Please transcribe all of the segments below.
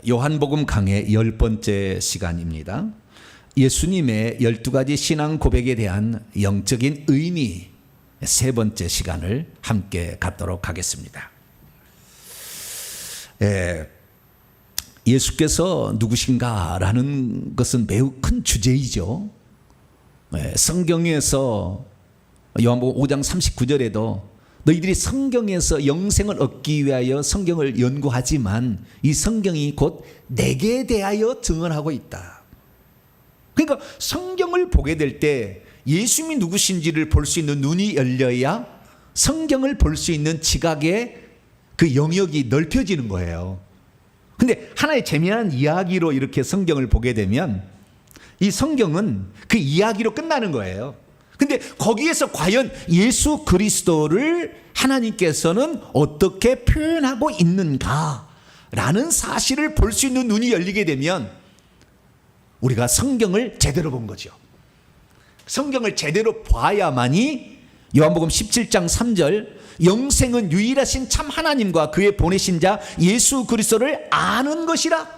요한복음 강의 10번째 시간입니다. 예수님의 12가지 신앙 고백에 대한 영적인 의미 세 번째 시간을 함께 갖도록 하겠습니다. 예수께서 누구신가라는 것은 매우 큰 주제이죠. 성경에서 요한복음 5장 39절에도 너희들이 성경에서 영생을 얻기 위하여 성경을 연구하지만 이 성경이 곧 내게 대하여 증언하고 있다. 그러니까 성경을 보게 될 때 예수님이 누구신지를 볼 수 있는 눈이 열려야 성경을 볼 수 있는 지각의 그 영역이 넓혀지는 거예요. 근데 하나의 재미난 이야기로 이렇게 성경을 보게 되면 이 성경은 그 이야기로 끝나는 거예요. 근데 거기에서 과연 예수 그리스도를 하나님께서는 어떻게 표현하고 있는가라는 사실을 볼 수 있는 눈이 열리게 되면 우리가 성경을 제대로 본 거죠. 성경을 제대로 봐야만이 요한복음 17장 3절 영생은 유일하신 참 하나님과 그의 보내신 자 예수 그리스도를 아는 것이라.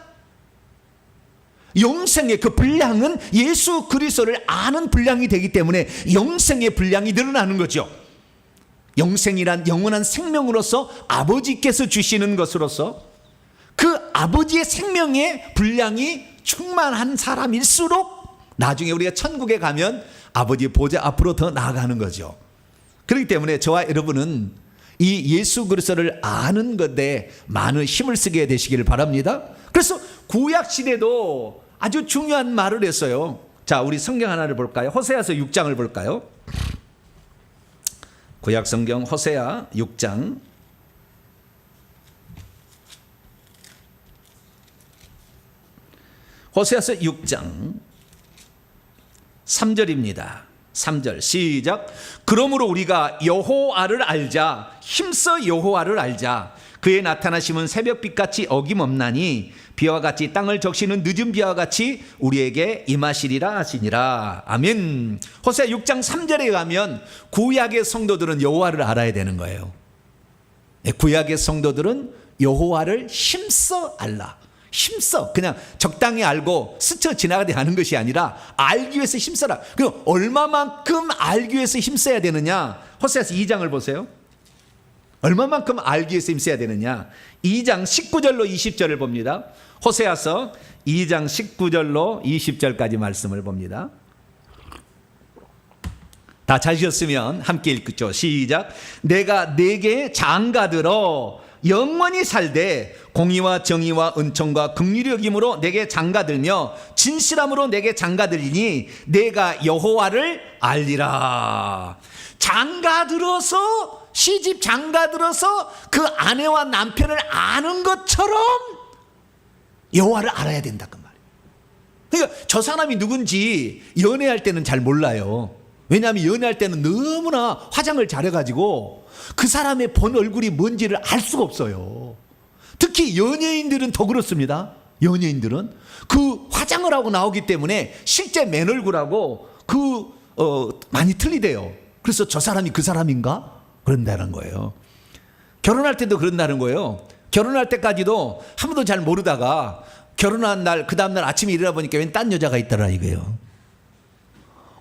영생의 그 분량은 예수 그리스도를 아는 분량이 되기 때문에 영생의 분량이 늘어나는 거죠. 영생이란 영원한 생명으로서 아버지께서 주시는 것으로서 그 아버지의 생명의 분량이 충만한 사람일수록 나중에 우리가 천국에 가면 아버지의 보좌 앞으로 더 나아가는 거죠. 그렇기 때문에 저와 여러분은 이 예수 그리스도를 아는 것에 많은 힘을 쓰게 되시기를 바랍니다. 그래서 구약 시대도 아주 중요한 말을 했어요. 자, 우리 성경 하나를 볼까요? 호세아서 6장을 볼까요? 구약 성경 호세아 6장 호세아서 6장 3절입니다. 3절 시작. 그러므로 우리가 여호와를 알자. 힘써 여호와를 알자. 그의 나타나심은 새벽빛같이 어김없나니 비와 같이 땅을 적시는 늦은 비와 같이 우리에게 임하시리라 하시니라. 아멘. 호세아 6장 3절에 가면 구약의 성도들은 여호와를 알아야 되는 거예요. 구약의 성도들은 여호와를 힘써 알라. 힘써 그냥 적당히 알고 스쳐 지나가게 하는 것이 아니라 알기 위해서 힘써라. 그럼 얼마만큼 알기 위해서 힘써야 되느냐? 호세아서 2장을 보세요. 얼마만큼 알기 위해서 힘써야 되느냐? 2장 19절로 20절을 봅니다. 호세아서 2장 19절로 20절까지 말씀을 봅니다. 다 찾으셨으면 함께 읽죠. 시작. 내가 네게 장가들어 영원히 살되 공의와 정의와 은총과 긍휼히 여김으로 내게 장가들며 진실함으로 내게 장가들리니 내가 여호와를 알리라. 장가들어서 시집 장가들어서 그 아내와 남편을 아는 것처럼 여호와를 알아야 된다 그 말이에요. 그러니까 저 사람이 누군지 연애할 때는 잘 몰라요. 왜냐하면 연애할 때는 너무나 화장을 잘해가지고 그 사람의 본 얼굴이 뭔지를 알 수가 없어요. 특히 연예인들은 더 그렇습니다. 연예인들은 그 화장을 하고 나오기 때문에 실제 맨 얼굴하고 많이 틀리대요. 그래서 저 사람이 그 사람인가? 그런다는 거예요. 결혼할 때도 그런다는 거예요. 결혼할 때까지도 한 번도 잘 모르다가 결혼한 날 그 다음날 아침에 일어나 보니까 웬 딴 여자가 있더라 이거예요.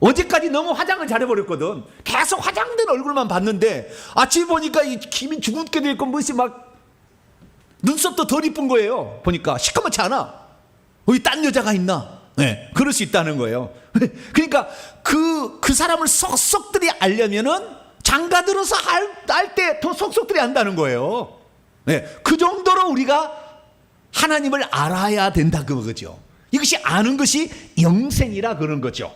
어제까지 너무 화장을 잘해버렸거든. 계속 화장된 얼굴만 봤는데 아침에 보니까 이 김이 주근깨 돼 있고 무엇이 막 눈썹도 덜 이쁜 거예요. 보니까 시커멓지 않아. 여기 딴 여자가 있나? 네, 그럴 수 있다는 거예요. 그러니까 그 사람을 속속들이 알려면은 장가들어서 알 때 더 속속들이 안다는 거예요. 네, 그 정도로 우리가 하나님을 알아야 된다 그거죠. 이것이 아는 것이 영생이라 그런 거죠.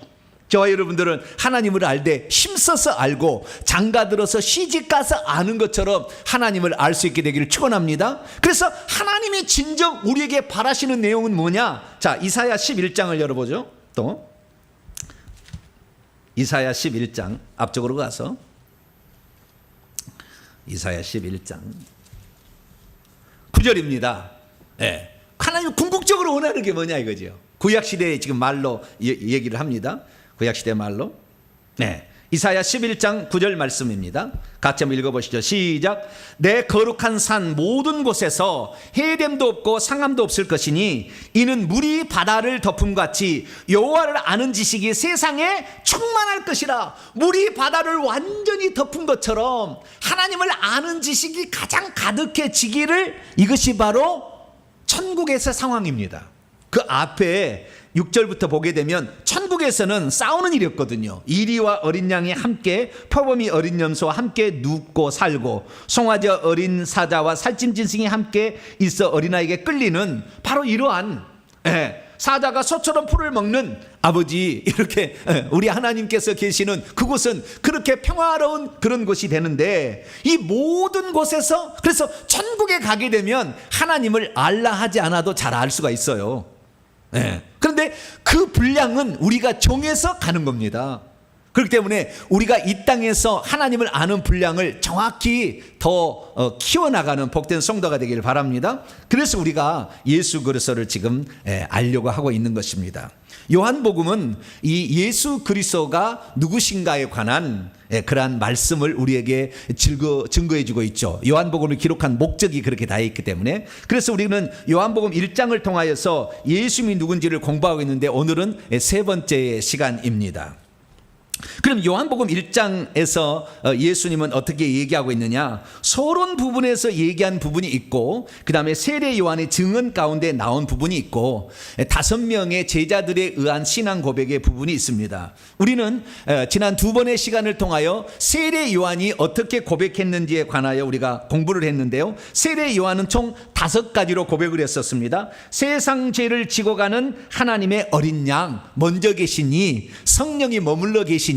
저와 여러분들은 하나님을 알되 힘써서 알고 장가들어서 시집가서 아는 것처럼 하나님을 알 수 있게 되기를 축원합니다. 그래서 하나님이 진정 우리에게 바라시는 내용은 뭐냐? 자, 이사야 11장을 열어보죠. 또 이사야 11장 앞쪽으로 가서 이사야 11장 9절입니다. 네. 하나님이 궁극적으로 원하는 게 뭐냐 이거죠. 구약시대에 지금 말로 얘기를 합니다. 구약시대 말로. 네. 이사야 11장 9절 말씀입니다. 같이 한번 읽어보시죠. 시작. 내 거룩한 산 모든 곳에서 해됨도 없고 상함도 없을 것이니 이는 물이 바다를 덮음같이 여호와를 아는 지식이 세상에 충만할 것이라. 물이 바다를 완전히 덮은 것처럼 하나님을 아는 지식이 가장 가득해지기를, 이것이 바로 천국에서 상황입니다. 그 앞에 6절부터 보게 되면 천국에서는 싸우는 일이 없거든요. 이리와 어린 양이 함께, 표범이 어린 염소와 함께 눕고 살고, 송아지 어린 사자와 살찐 짐승이 함께 있어 어린아이에게 끌리는, 바로 이러한 사자가 소처럼 풀을 먹는 아버지, 이렇게 우리 하나님께서 계시는 그곳은 그렇게 평화로운 그런 곳이 되는데, 이 모든 곳에서, 그래서 천국에 가게 되면 하나님을 알라 하지 않아도 잘 알 수가 있어요. 그런데 그 분량은 우리가 정해서 가는 겁니다. 그렇기 때문에 우리가 이 땅에서 하나님을 아는 분량을 정확히 더 키워나가는 복된 성도가 되기를 바랍니다. 그래서 우리가 예수 그리스도를 지금 알려고 하고 있는 것입니다. 요한복음은 이 예수 그리스도가 누구신가에 관한 그러한 말씀을 우리에게 증거해 주고 있죠. 요한복음을 기록한 목적이 그렇게 다 있기 때문에. 그래서 우리는 요한복음 1장을 통하여서 예수님이 누군지를 공부하고 있는데, 오늘은 세 번째 시간입니다. 그럼 요한복음 1장에서 예수님은 어떻게 얘기하고 있느냐? 서론 부분에서 얘기한 부분이 있고, 그 다음에 세례 요한의 증언 가운데 나온 부분이 있고, 5명의 제자들에 의한 신앙 고백의 부분이 있습니다. 우리는 지난 2번의 시간을 통하여 세례 요한이 어떻게 고백했는지에 관하여 우리가 공부를 했는데요. 세례 요한은 총 5가지로 고백을 했었습니다. 세상 죄를 지고 가는 하나님의 어린 양, 먼저 계시니, 성령이 머물러 계시니,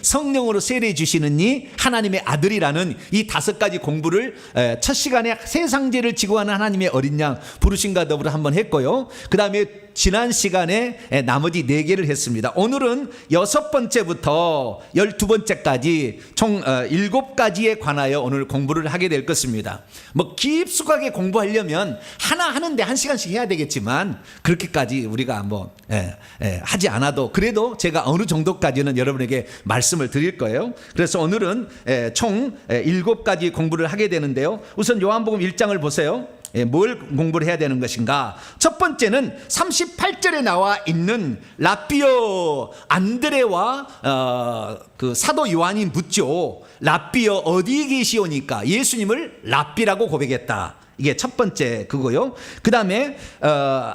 성령으로 세례 주시느니, 하나님의 아들이라는 이 5가지 공부를 첫 시간에 세상 죄를 지고 가는 하나님의 어린 양 부르심과 더불어 한번 했고요. 그 다음에 지난 시간에 나머지 4개를 했습니다. 오늘은 6번째부터 12번째까지 총 7가지에 관하여 오늘 공부를 하게 될 것입니다. 뭐 깊숙하게 공부하려면 하나 하는데 1시간씩 해야 되겠지만, 그렇게까지 우리가 뭐 하지 않아도, 그래도 제가 어느 정도까지는 여러분에게 말씀을 드릴 거예요. 그래서 오늘은 총 7가지 공부를 하게 되는데요. 우선 요한복음 1장을 보세요. 뭘 공부를 해야 되는 것인가? 첫 번째는 38절에 나와 있는 라삐어, 안드레와 그 사도 요한이 묻죠. 라삐어 어디 계시오니까 예수님을 라삐라고 고백했다. 이게 첫 번째 그거요. 그 다음에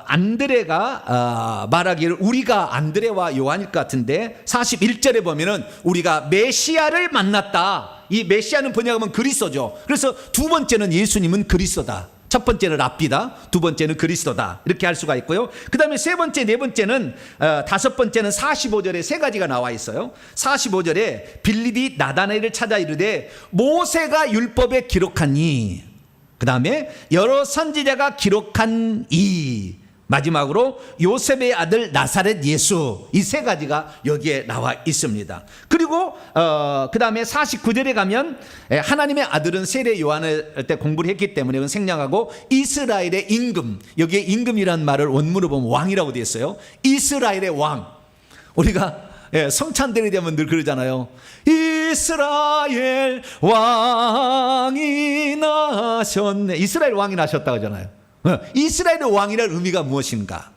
안드레가 말하기를 우리가 안드레와 요한일 것 같은데, 41절에 보면은 우리가 메시아를 만났다. 이 메시아는 번역하면 그리스도죠. 그래서 두 번째는 예수님은 그리스도다. 첫 번째는 랍비다, 두 번째는 그리스도다, 이렇게 할 수가 있고요. 그 다음에 세 번째, 네 번째는 5번째는 45절에 3가지가 나와 있어요. 45절에 빌립이 나다나엘을 찾아 이르되 모세가 율법에 기록하니, 그 다음에 여러 선지자가 기록한 이, 마지막으로 요셉의 아들 나사렛 예수, 이 3가지가 여기에 나와 있습니다. 그리고 그 다음에 49절에 가면 하나님의 아들은 세례 요한을 때 공부를 했기 때문에 그건 생략하고, 이스라엘의 임금, 여기에 임금이라는 말을 원문으로 보면 왕이라고 되어 있어요. 이스라엘의 왕. 우리가 성찬들이 되면 늘 그러잖아요. 이스라엘 왕이 나셨네. 이스라엘 왕이 나셨다고 하잖아요. 이스라엘의 왕이라는 의미가 무엇인가?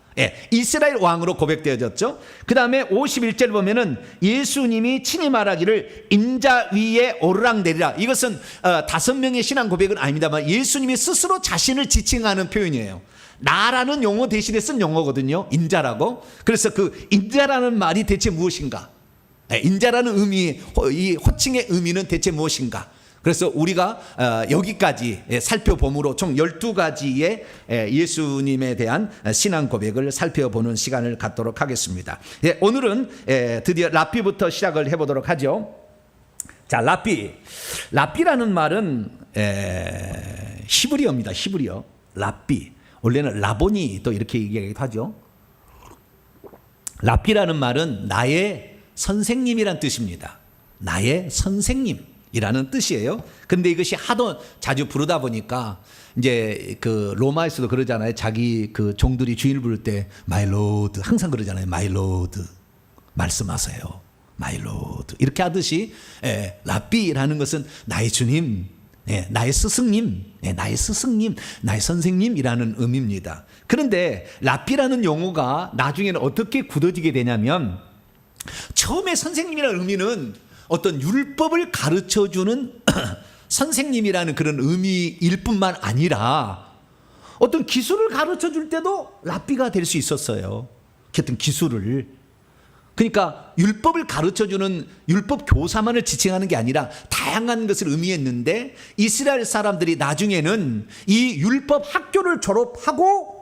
이스라엘 왕으로 고백되어졌죠. 그 다음에 51절 보면은 예수님이 친히 말하기를 인자 위에 오르락내리라. 이것은 5명의 신앙 고백은 아닙니다만 예수님이 스스로 자신을 지칭하는 표현이에요. 나라는 용어 대신에 쓴 용어거든요. 인자라고. 그래서 그 인자라는 말이 대체 무엇인가? 인자라는 의미, 이 호칭의 의미는 대체 무엇인가? 그래서 우리가 여기까지 살펴봄으로 총 12가지의 예수님에 대한 신앙 고백을 살펴보는 시간을 갖도록 하겠습니다. 오늘은 드디어 라삐부터 시작을 해보도록 하죠. 자, 라삐라는 말은 히브리어입니다. 히브리어. 라삐. 원래는 라보니 또 이렇게 얘기하기도 하죠. 라삐라는 말은 나의 선생님이란 뜻입니다. 나의 선생님이라는 뜻이에요. 근데 이것이 하도 자주 부르다 보니까 이제 그 로마에서도 그러잖아요. 자기 그 종들이 주인을 부를 때 my lord 항상 그러잖아요. my lord 말씀하세요. 마일로드 이렇게 하듯이 랍비라는 것은 나의 주님, 나의 스승님, 나의 스승님, 나의 선생님이라는 의미입니다. 그런데 랍비라는 용어가 나중에는 어떻게 굳어지게 되냐면 처음에 선생님이라는 의미는 어떤 율법을 가르쳐주는 선생님이라는 그런 의미일 뿐만 아니라 어떤 기술을 가르쳐줄 때도 랍비가 될 수 있었어요. 어떤 기술을. 그러니까 율법을 가르쳐주는 율법 교사만을 지칭하는 게 아니라 다양한 것을 의미했는데 이스라엘 사람들이 나중에는 이 율법 학교를 졸업하고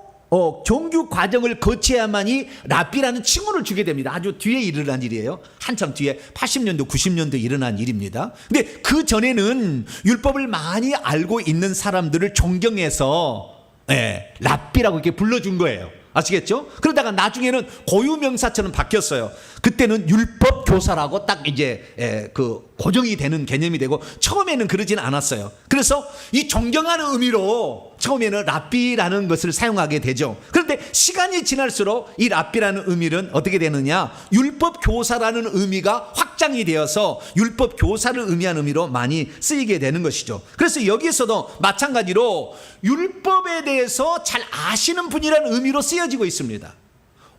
정규 과정을 거쳐야만이 랍비라는 칭호를 주게 됩니다. 아주 뒤에 일어난 일이에요. 한참 뒤에 80년도 90년도에 일어난 일입니다. 근데 그 전에는 율법을 많이 알고 있는 사람들을 존경해서 랍비라고 이렇게 불러준 거예요. 아시겠죠? 그러다가 나중에는 고유명사처럼 바뀌었어요. 그때는 율법 교사라고 딱 이제 그 고정이 되는 개념이 되고 처음에는 그러진 않았어요. 그래서 이 존경하는 의미로 처음에는 랍비라는 것을 사용하게 되죠. 그런데 시간이 지날수록 이 랍비라는 의미는 어떻게 되느냐? 율법 교사라는 의미가 확장이 되어서 율법 교사를 의미하는 의미로 많이 쓰이게 되는 것이죠. 그래서 여기서도 마찬가지로 율법에 대해서 잘 아시는 분이라는 의미로 쓰여지고 있습니다.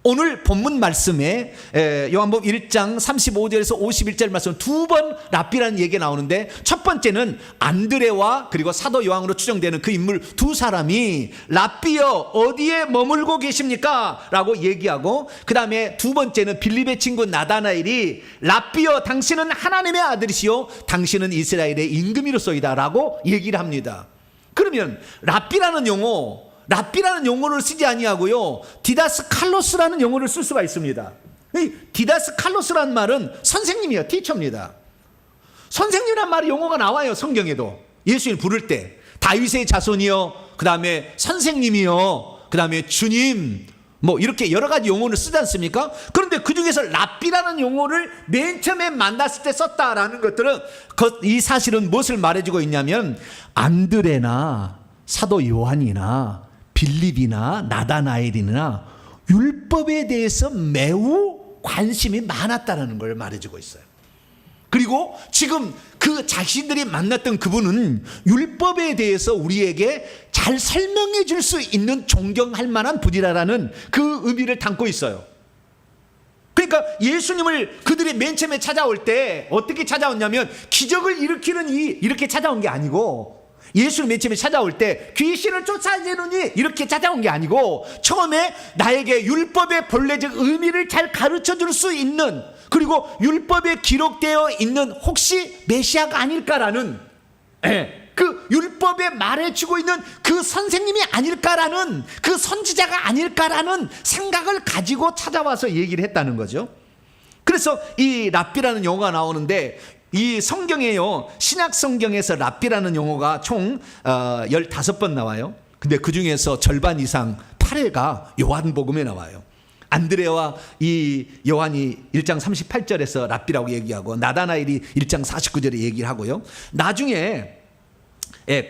오늘 본문 말씀에 요한복음 1장 35절에서 51절 말씀 두 번 랍비라는 얘기가 나오는데 첫 번째는 안드레와 그리고 사도 요한으로 추정되는 그 인물 두 사람이 랍비여 어디에 머물고 계십니까? 라고 얘기하고 그 다음에 두 번째는 빌립의 친구 나다나엘이 랍비여 당신은 하나님의 아들이시요 당신은 이스라엘의 임금이로소이다 라고 얘기를 합니다. 그러면 랍비라는 용어를 쓰지 아니하고요 디다스 칼로스라는 용어를 쓸 수가 있습니다. 이 디다스 칼로스라는 말은 선생님이에요. 티처입니다. 선생님이란 말이 용어가 나와요. 성경에도 예수님 부를 때 다윗의 자손이요 그 다음에 선생님이요 그 다음에 주님 뭐 이렇게 여러 가지 용어를 쓰지 않습니까? 그런데 그 중에서 랍비라는 용어를 맨 처음에 만났을 때 썼다라는 것들은 이 사실은 무엇을 말해주고 있냐면 안드레나 사도 요한이나 빌립이나 나다나엘이나 율법에 대해서 매우 관심이 많았다는 걸 말해주고 있어요. 그리고 지금 그 자신들이 만났던 그분은 율법에 대해서 우리에게 잘 설명해 줄 수 있는 존경할 만한 분이라는 그 의미를 담고 있어요. 그러니까 예수님을 그들이 맨 처음에 찾아올 때 어떻게 찾아왔냐면 기적을 일으키는 이렇게 찾아온 게 아니고 예수를 맨 처음에 찾아올 때 귀신을 쫓아내느니 이렇게 찾아온 게 아니고 처음에 나에게 율법의 본래적 의미를 잘 가르쳐줄 수 있는 그리고 율법에 기록되어 있는 혹시 메시아가 아닐까라는 그 율법에 말해주고 있는 그 선생님이 아닐까라는 그 선지자가 아닐까라는 생각을 가지고 찾아와서 얘기를 했다는 거죠. 그래서 이 랍비라는 용어가 나오는데 이 성경에요 신약 성경에서 랍비라는 용어가 총 15번 나와요. 근데 그 중에서 절반 이상 8회가 요한복음에 나와요. 안드레와 이 요한이 1장 38절에서 랍비라고 얘기하고 나다나엘이 1장 49절에 얘기를 하고요. 나중에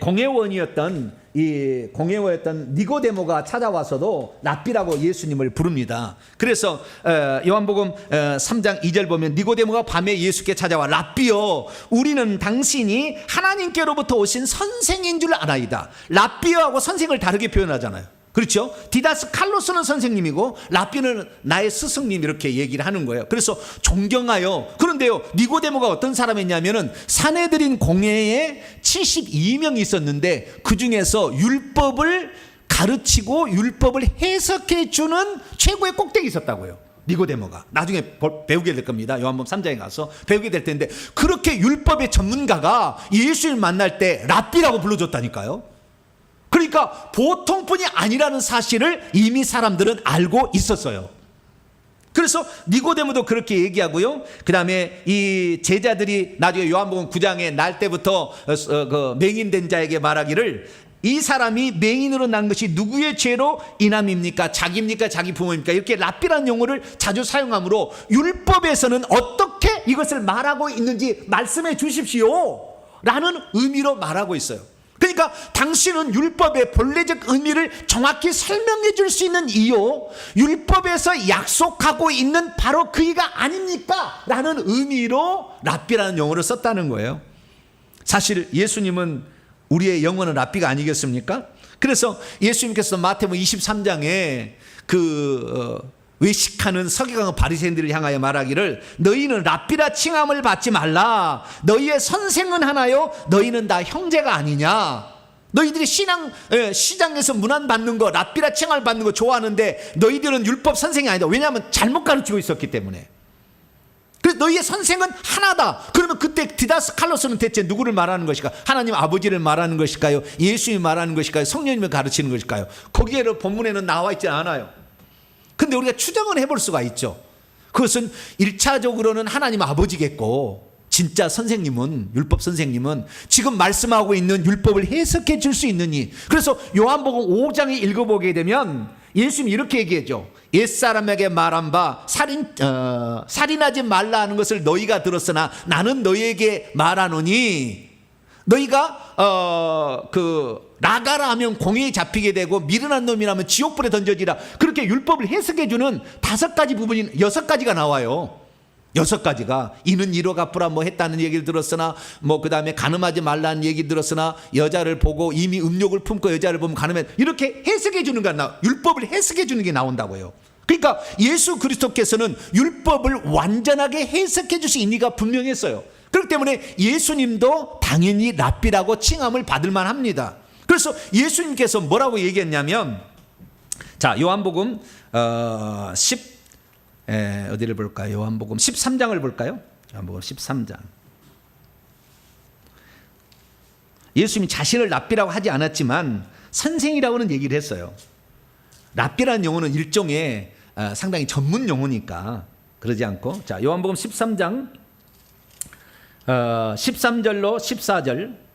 공회원이었던 니고데모가 찾아와서도 랍비라고 예수님을 부릅니다. 그래서 요한복음 3장 2절 보면 니고데모가 밤에 예수께 찾아와 랍비여 우리는 당신이 하나님께로부터 오신 선생인 줄 아나이다. 랍비여하고 선생을 다르게 표현하잖아요. 그렇죠? 디다스 칼로스는 선생님이고 랍비는 나의 스승님 이렇게 얘기를 하는 거예요. 그래서 존경하여. 그런데요 니고데모가 어떤 사람이냐면은 사내들인 공회에 72명이 있었는데 그 중에서 율법을 가르치고 율법을 해석해 주는 최고의 꼭대기 있었다고요. 니고데모가 나중에 배우게 될 겁니다. 요한복음 3장에 가서 배우게 될 텐데 그렇게 율법의 전문가가 예수를 만날 때 랍비라고 불러줬다니까요. 그러니까 보통뿐이 아니라는 사실을 이미 사람들은 알고 있었어요. 그래서 니고데모도 그렇게 얘기하고요. 그 다음에 이 제자들이 나중에 요한복음 9장에 날 때부터 그 맹인된 자에게 말하기를 이 사람이 맹인으로 난 것이 누구의 죄로 인함입니까? 자기입니까? 자기 부모입니까? 이렇게 랍비라는 용어를 자주 사용하므로 율법에서는 어떻게 이것을 말하고 있는지 말씀해 주십시오 라는 의미로 말하고 있어요. 그러니까 그러니까 당신은 율법의 본래적 의미를 정확히 설명해 줄 수 있는 이유, 율법에서 약속하고 있는 바로 그이가 아닙니까? 라는 의미로 랍비라는 용어를 썼다는 거예요. 사실 예수님은 우리의 영원한 랍비가 아니겠습니까? 그래서 예수님께서 마태복음 23장에 외식하는 서기관과 바리새인들을 향하여 말하기를 너희는 랍비라 칭함을 받지 말라. 너희의 선생은 하나요? 너희는 다 형제가 아니냐? 너희들이 시장에서 문안받는 거, 랍비라 칭함을 받는 거 좋아하는데 너희들은 율법 선생이 아니다. 왜냐하면 잘못 가르치고 있었기 때문에. 그래서 너희의 선생은 하나다. 그러면 그때 디다스칼로스는 대체 누구를 말하는 것일까? 하나님 아버지를 말하는 것일까요? 예수님을 말하는 것일까요? 성령님을 가르치는 것일까요? 거기에는 본문에는 나와 있지 않아요. 근데 우리가 추정을 해볼 수가 있죠. 그것은 1차적으로는 하나님 아버지겠고, 진짜 선생님은, 율법 선생님은 지금 말씀하고 있는 율법을 해석해 줄 수 있는 이. 그래서 요한복음 5장에 읽어보게 되면 예수님이 이렇게 얘기하죠. 옛사람에게 말한 바 살인하지 말라 하는 것을 너희가 들었으나 나는 너희에게 말하노니, 너희가 나가라 하면 공회에 잡히게 되고 미련한 놈이라면 지옥불에 던져지라. 그렇게 율법을 해석해 주는 5가지 부분이 6가지가 나와요. 6가지가 이는 이로 갚으라 뭐 했다는 얘기를 들었으나, 뭐 그 다음에 간음하지 말라는 얘기 들었으나 여자를 보고 이미 음욕을 품고 여자를 보면 간음해, 이렇게 해석해 주는 게 율법을 해석해 주는 게 나온다고요. 그러니까 예수 그리스도께서는 율법을 완전하게 해석해 주신 의미가 분명했어요. 그렇기 때문에 예수님도 당연히 랍비라고 칭함을 받을 만합니다. 그래서 예수님께서 뭐라고 얘기했냐면, 자 요한복음 어디를 볼까요? 요한복음 13장을 볼까요? 요한복음 13장. 예수님이 자신을 랍비라고 하지 않았지만 선생이라고는 얘기를 했어요. 랍비라는 용어는 일종의 상당히 전문 용어니까 그러지 않고, 자 요한복음 13장 13절로 14절,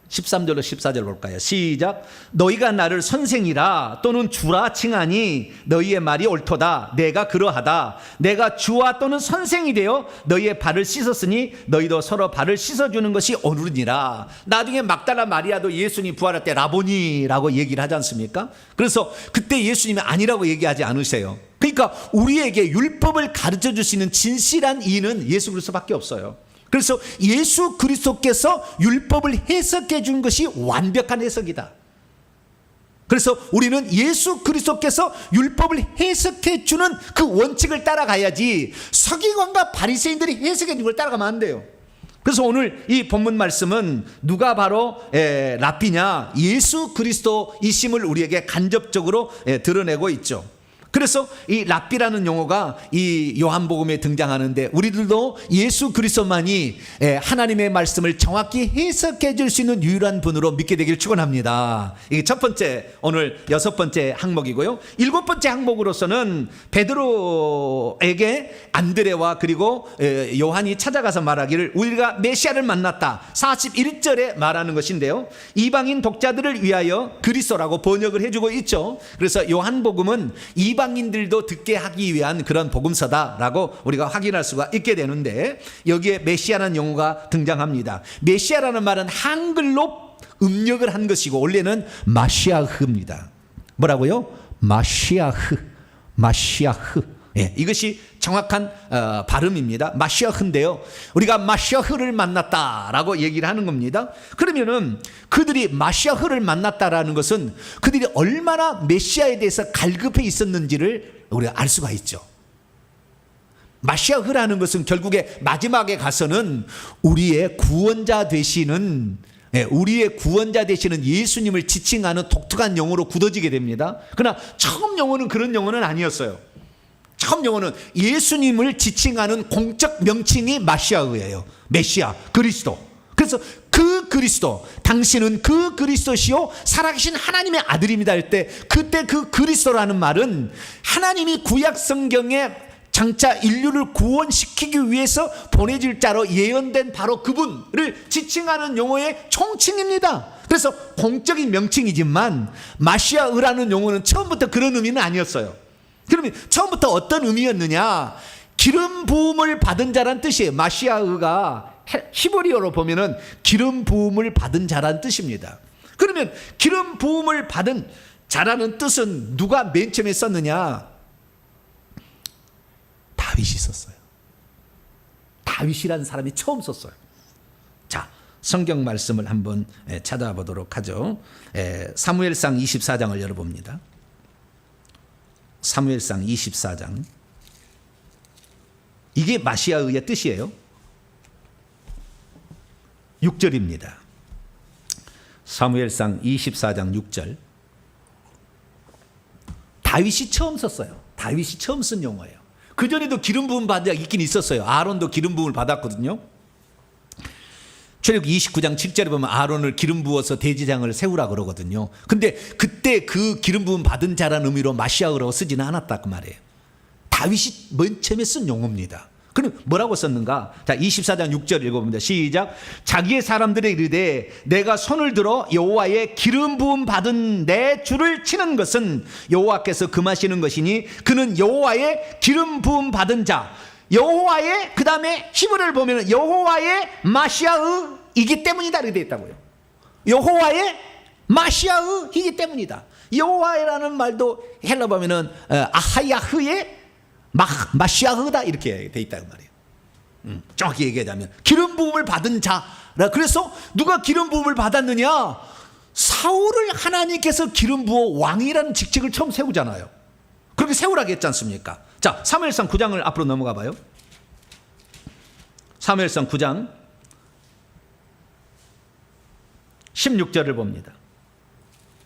13절로 14절 볼까요? 시작. 너희가 나를 선생이라 또는 주라 칭하니 너희의 말이 옳도다. 내가 그러하다. 내가 주와 또는 선생이 되어 너희의 발을 씻었으니 너희도 서로 발을 씻어주는 것이 옳으니라. 나중에 막달라 마리아도 예수님 부활할 때 라보니라고 얘기를 하지 않습니까? 그래서 그때 예수님이 아니라고 얘기하지 않으세요. 그러니까 우리에게 율법을 가르쳐 주시는 진실한 이는 예수 그리스도밖에 없어요. 그래서 예수 그리스도께서 율법을 해석해 준 것이 완벽한 해석이다. 그래서 우리는 예수 그리스도께서 율법을 해석해 주는 그 원칙을 따라가야지 서기관과 바리새인들이 해석해 준 걸 따라가면 안 돼요. 그래서 오늘 이 본문 말씀은 누가 바로 랍비냐, 예수 그리스도이심을 우리에게 간접적으로 드러내고 있죠. 그래서 이 랍비라는 용어가 이 요한복음에 등장하는데, 우리들도 예수 그리스도만이 하나님의 말씀을 정확히 해석해 줄 수 있는 유일한 분으로 믿게 되기를 축원합니다. 이게 첫 번째, 오늘 6번째 항목이고요. 7번째 항목으로서는 베드로에게 안드레와 그리고 요한이 찾아가서 말하기를 우리가 메시아를 만났다. 41절에 말하는 것인데요, 이방인 독자들을 위하여 그리스도라고 번역을 해주고 있죠. 그래서 요한복음은 이방인들도 듣게 하기 위한 그런 복음서다라고 우리가 확인할 수가 있게 되는데, 여기에 메시아라는 용어가 등장합니다. 메시아라는 말은 한글로 음력을 한 것이고 원래는 마시아흐입니다. 뭐라고요? 마시아흐. 예, 이것이 정확한 발음입니다. 마시아흐인데요, 우리가 마시아흐를 만났다라고 얘기를 하는 겁니다. 그러면은 그들이 마시아흐를 만났다라는 것은 그들이 얼마나 메시아에 대해서 갈급해 있었는지를 우리가 알 수가 있죠. 마시아흐라는 것은 결국에 마지막에 가서는 우리의 구원자 되시는 예수님을 지칭하는 독특한 용어로 굳어지게 됩니다. 그러나 처음 용어는 그런 용어는 아니었어요. 처음 용어는 예수님을 지칭하는 공적 명칭이 마시아흐예요. 메시아, 그리스도. 그래서 그 그리스도, 당신은 그 그리스도시요 살아계신 하나님의 아들입니다 할 때, 그때 그 그리스도라는 말은 하나님이 구약 성경에 장차 인류를 구원시키기 위해서 보내질 자로 예언된 바로 그분을 지칭하는 용어의 총칭입니다. 그래서 공적인 명칭이지만 마시아흐라는 용어는 처음부터 그런 의미는 아니었어요. 그러면 처음부터 어떤 의미였느냐? 기름 부음을 받은 자란 뜻이에요. 마시아흐가 히브리어로 보면은 기름 부음을 받은 자라는 뜻입니다. 그러면 기름 부음을 받은 자라는 뜻은 누가 맨 처음에 썼느냐? 다윗이 썼어요. 다윗이라는 사람이 처음 썼어요. 자, 성경 말씀을 한번 찾아보도록 하죠. 사무엘상 24장을 열어봅니다. 사무엘상 24장. 이게 마시아의 뜻이에요. 6절입니다. 사무엘상 24장 6절. 다윗이 처음 썼어요. 다윗이 처음 쓴 용어예요. 그전에도 기름 부음 받은 자가 있긴 있었어요. 아론도 기름 부음을 받았거든요. 출애굽기 29장 7절에 보면 아론을 기름 부어서 대제사장을 세우라 그러거든요. 근데 그때 그 기름 부음 받은 자라는 의미로 마시아라고 쓰지는 않았다 그 말이에요. 다윗이 맨 처음에 쓴 용어입니다. 그럼 뭐라고 썼는가? 자, 24장 6절 읽어봅니다. 시작. 자기의 사람들에 이르되 내가 손을 들어 여호와의 기름 부음 받은 내 줄을 치는 것은 여호와께서 금하시는 것이니 그는 여호와의 기름 부음 받은 자. 여호와의, 그 다음에 히브리를 보면 여호와의 마시아의이기 때문이다 이렇게 되어 있다고요. 여호와의 마시아의이기 때문이다. 여호와라는 말도 헬라 보면은 아하야흐의 마시아흐다 이렇게 돼 있다는 말이에요. 정확히 얘기하자면 기름 부음을 받은 자라. 그래서 누가 기름 부음을 받았느냐? 사울을 하나님께서 기름 부어 왕이라는 직책을 처음 세우잖아요. 그렇게 세우라고 했지 않습니까? 자, 사무엘상 9장을 앞으로 넘어가 봐요. 사무엘상 9장 16절을 봅니다.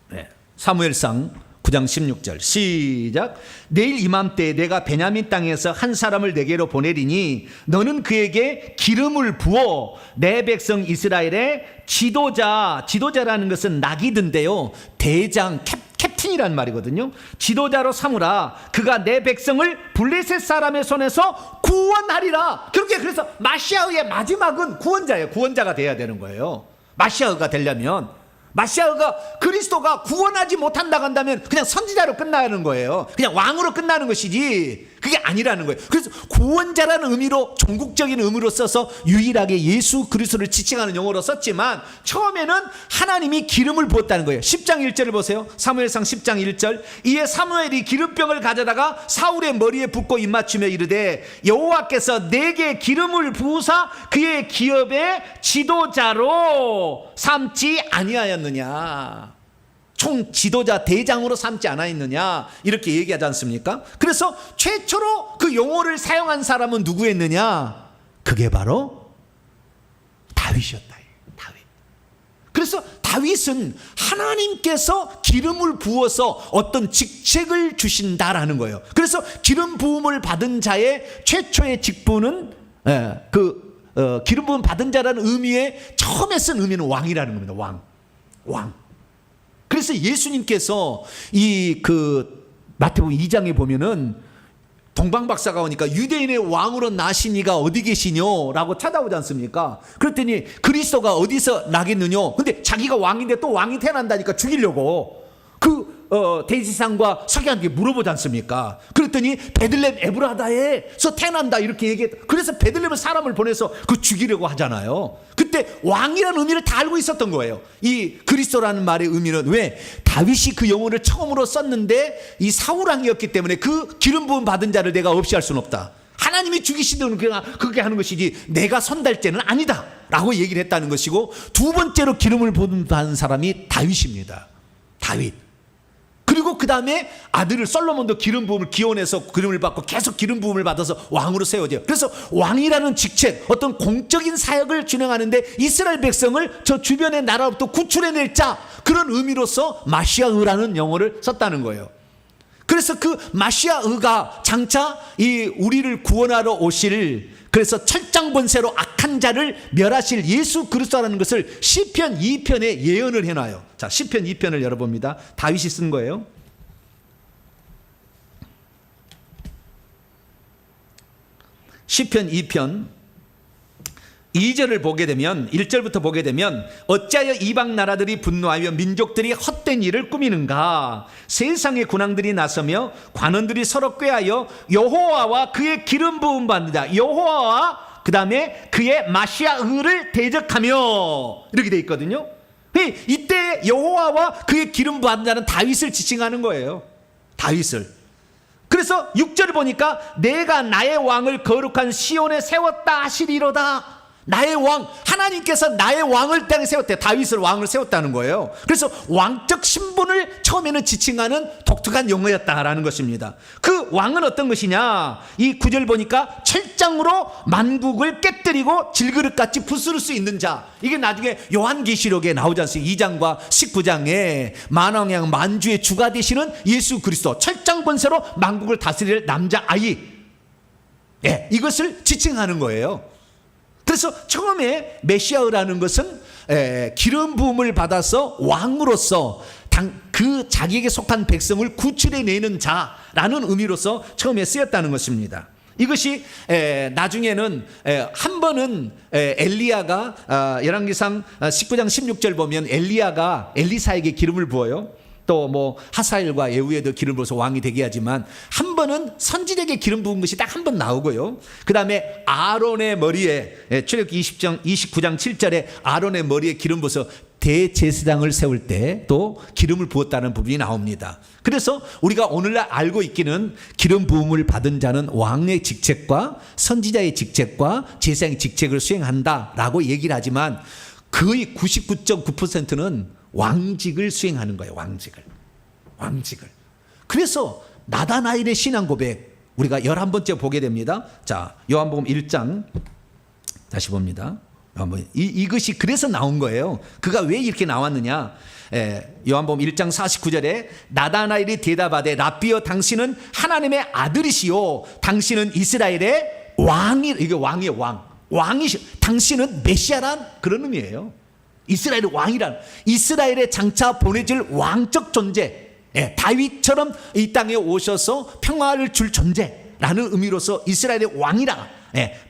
네. 사무엘상 9장 16절 시작. 내일 이맘때에 내가 베냐민 땅에서 한 사람을 내게로 보내리니 너는 그에게 기름을 부어 내 백성 이스라엘의 지도자라는 것은 낙이든데요, 대장 캡틴이라는 말이거든요. 지도자로 삼으라. 그가 내 백성을 블레셋 사람의 손에서 구원하리라. 그렇게, 그래서 마시아의 마지막은 구원자예요. 구원자가 돼야 되는 거예요. 마시아가 되려면, 마시아가 그리스도가 구원하지 못한다고 한다면 그냥 선지자로 끝나는 거예요. 그냥 왕으로 끝나는 것이지 그게 아니라는 거예요. 그래서 구원자라는 의미로, 종국적인 의미로 써서 유일하게 예수 그리스도를 지칭하는 용어로 썼지만 처음에는 하나님이 기름을 부었다는 거예요. 10장 1절을 보세요. 사무엘상 10장 1절. 이에 사무엘이 기름병을 가져다가 사울의 머리에 붓고 입맞추며 이르되 여호와께서 내게 기름을 부으사 그의 기업의 지도자로 삼지 아니하였느냐. 총 지도자 대장으로 삼지 않았느냐 이렇게 얘기하지 않습니까? 그래서 최초로 그 용어를 사용한 사람은 누구였느냐? 그게 바로 다윗이었다. 다윗. 그래서 다윗은 하나님께서 기름을 부어서 어떤 직책을 주신다라는 거예요. 그래서 기름 부음을 받은 자의 최초의 직분은 기름 부음 받은 자라는 의미의 처음에 쓴 의미는 왕이라는 겁니다. 왕. 그래서 예수님께서 마태복음 2장에 보면은 동방박사가 오니까 유대인의 왕으로 나시니가 어디 계시뇨라고 찾아오지 않습니까? 그랬더니 그리스도가 어디서 나겠느뇨? 근데 자기가 왕인데 또 왕이 태어난다니까 죽이려고 대지상과 서기관에게 물어보지 않습니까? 그랬더니 베들레헴 에브라다에서 태어난다 이렇게 얘기했다. 그래서 베들레헴은 사람을 보내서 죽이려고 하잖아요. 그때 왕이라는 의미를 다 알고 있었던 거예요. 이 그리스도라는 말의 의미는, 왜? 다윗이 그 용어를 처음으로 썼는데 이 사울왕이었기 때문에 그 기름 부음 받은 자를 내가 없이 할 수는 없다. 하나님이 죽이시든 그렇게 하는 것이지 내가 선달죄는 아니다 라고 얘기를 했다는 것이고, 두 번째로 기름을 부음 받은 사람이 다윗입니다. 다윗. 그리고 그 다음에 아들을 솔로몬도 기름 부음을 기원해서 기름을 받고 계속 기름 부음을 받아서 왕으로 세워져요. 그래서 왕이라는 직책, 어떤 공적인 사역을 진행하는데 이스라엘 백성을 저 주변의 나라로부터 구출해낼 자, 그런 의미로서 마시아의라는 용어를 썼다는 거예요. 그래서 그 마시아의가 장차 이 우리를 구원하러 오실, 그래서 철장번세로 악한 자를 멸하실 예수 그리스도라는 것을 시편 2편에 예언을 해놔요. 자, 시편 2편을 열어봅니다. 다윗이 쓴 거예요. 시편 2편 2절을 보게 되면, 1절부터 보게 되면, 어찌하여 이방 나라들이 분노하여 민족들이 헛된 일을 꾸미는가? 세상의 군왕들이 나서며 관원들이 서로 꾀하여 여호와와 그의 기름 부음 받는 자, 여호와와 그 다음에 그의 마시아를 대적하며 이렇게 돼 있거든요. 이때 여호와와 그의 기름 부은 자는 다윗을 지칭하는 거예요. 다윗을. 그래서 6절을 보니까 내가 나의 왕을 거룩한 시온에 세웠다 하시리로다. 나의 왕, 하나님께서 나의 왕을 땅에 세웠대. 다윗을 왕을 세웠다는 거예요. 그래서 왕적 신분을 처음에는 지칭하는 독특한 용어였다라는 것입니다. 그 왕은 어떤 것이냐, 이 9절 보니까 철장으로 만국을 깨뜨리고 질그릇같이 부스를 수 있는 자. 이게 나중에 요한계시록에 나오지 않습니까? 2장과 19장에 만왕양 만주의 주가 되시는 예수 그리스도, 철장 권세로 만국을 다스릴 남자아이, 이것을 지칭하는 거예요. 그래서 처음에 메시아라는 것은 기름 부음을 받아서 왕으로서 그 자기에게 속한 백성을 구출해내는 자라는 의미로서 처음에 쓰였다는 것입니다. 이것이 나중에는 한 번은 엘리야가 열왕기상 19장 16절 보면 엘리야가 엘리사에게 기름을 부어요. 또 뭐 하사엘과 예후에도 기름 부어서 왕이 되게 하지만 한 번은 선지자에게 기름 부은 것이 딱 한 번 나오고요. 그 다음에 아론의 머리에 출애굽기 29장 7절에 아론의 머리에 기름 부어서 대제사장을 세울 때 또 기름을 부었다는 부분이 나옵니다. 그래서 우리가 오늘날 알고 있기는 기름 부음을 받은 자는 왕의 직책과 선지자의 직책과 제사장의 직책을 수행한다라고 얘기를 하지만 거의 99.9%는 왕직을 수행하는 거예요. 왕직을. 그래서 나다나엘의 신앙 고백 우리가 11번째 보게 됩니다. 자, 요한복음 1장 다시 봅니다. 이것이 그래서 나온 거예요. 그가 왜 이렇게 나왔느냐. 요한복음 1장 49절에 나다나엘이 대답하되 라삐여 당신은 하나님의 아들이시요 당신은 이스라엘의 왕이, 이게 왕이에요. 왕이시요 당신은 메시아란 그런 의미예요. 이스라엘의 왕이란, 이스라엘의 장차 보내질 왕적 존재, 다윗처럼 이 땅에 오셔서 평화를 줄 존재라는 의미로서 이스라엘의 왕이라,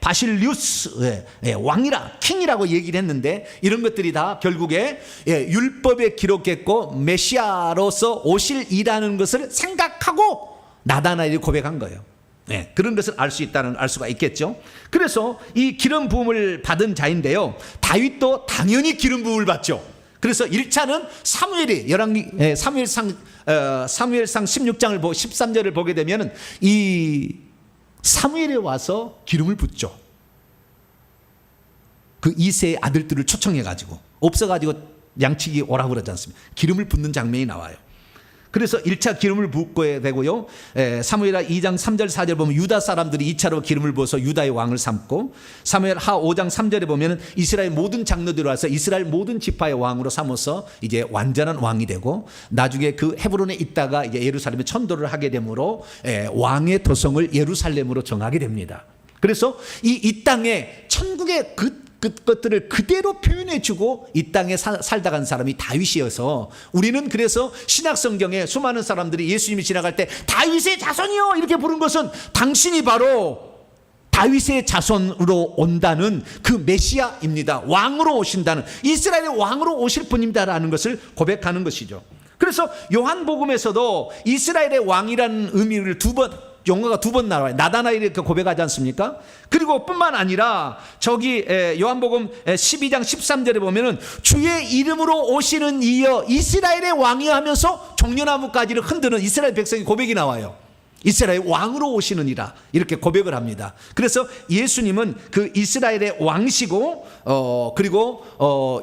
바실리우스 왕이라, 킹이라고 얘기를 했는데 이런 것들이 다 결국에 율법에 기록했고 메시아로서 오실 이라는 것을 생각하고 나다나엘이 고백한 거예요. 그런 것을 알 수가 있겠죠. 그래서 이 기름 부음을 받은 자인데요, 다윗도 당연히 기름 부음을 받죠. 그래서 1차는 사무엘이 사무엘상 16장을 13절을 보게 되면 이 사무엘에 와서 기름을 붓죠. 그 이세의 아들들을 초청해가지고 없어가지고 양치기 오라고 그러지 않습니까? 기름을 붓는 장면이 나와요. 그래서 1차 기름을 붓고 되고요. 사무엘하 2장 3절 4절 보면 유다 사람들이 2차로 기름을 부어서 유다의 왕을 삼고, 사무엘하 5장 3절에 보면 이스라엘 모든 장로들이 와서 이스라엘 모든 지파의 왕으로 삼아서 이제 완전한 왕이 되고, 나중에 그 헤브론에 있다가 이제 예루살렘에 천도를 하게 되므로 왕의 도성을 예루살렘으로 정하게 됩니다. 그래서 이 땅에 천국의 그 것들을 그대로 표현해주고 이 땅에 살다 간 사람이 다윗이어서, 우리는 그래서 신약성경에 수많은 사람들이 예수님이 지나갈 때 다윗의 자손이요 이렇게 부른 것은 당신이 바로 다윗의 자손으로 온다는 그 메시아입니다. 왕으로 오신다는, 이스라엘의 왕으로 오실 분입니다라는 것을 고백하는 것이죠. 그래서 요한복음에서도 이스라엘의 왕이라는 의미를 용어가 두 번 나와요. 나다나엘이 고백하지 않습니까? 그리고 뿐만 아니라 저기 요한복음 12장 13절에 보면은 주의 이름으로 오시는 이여 이스라엘의 왕이여 하면서 종려나무가지를 흔드는 이스라엘 백성의 고백이 나와요. 이스라엘 왕으로 오시느니라 이렇게 고백을 합니다. 그래서 예수님은 그 이스라엘의 왕이시고 그리고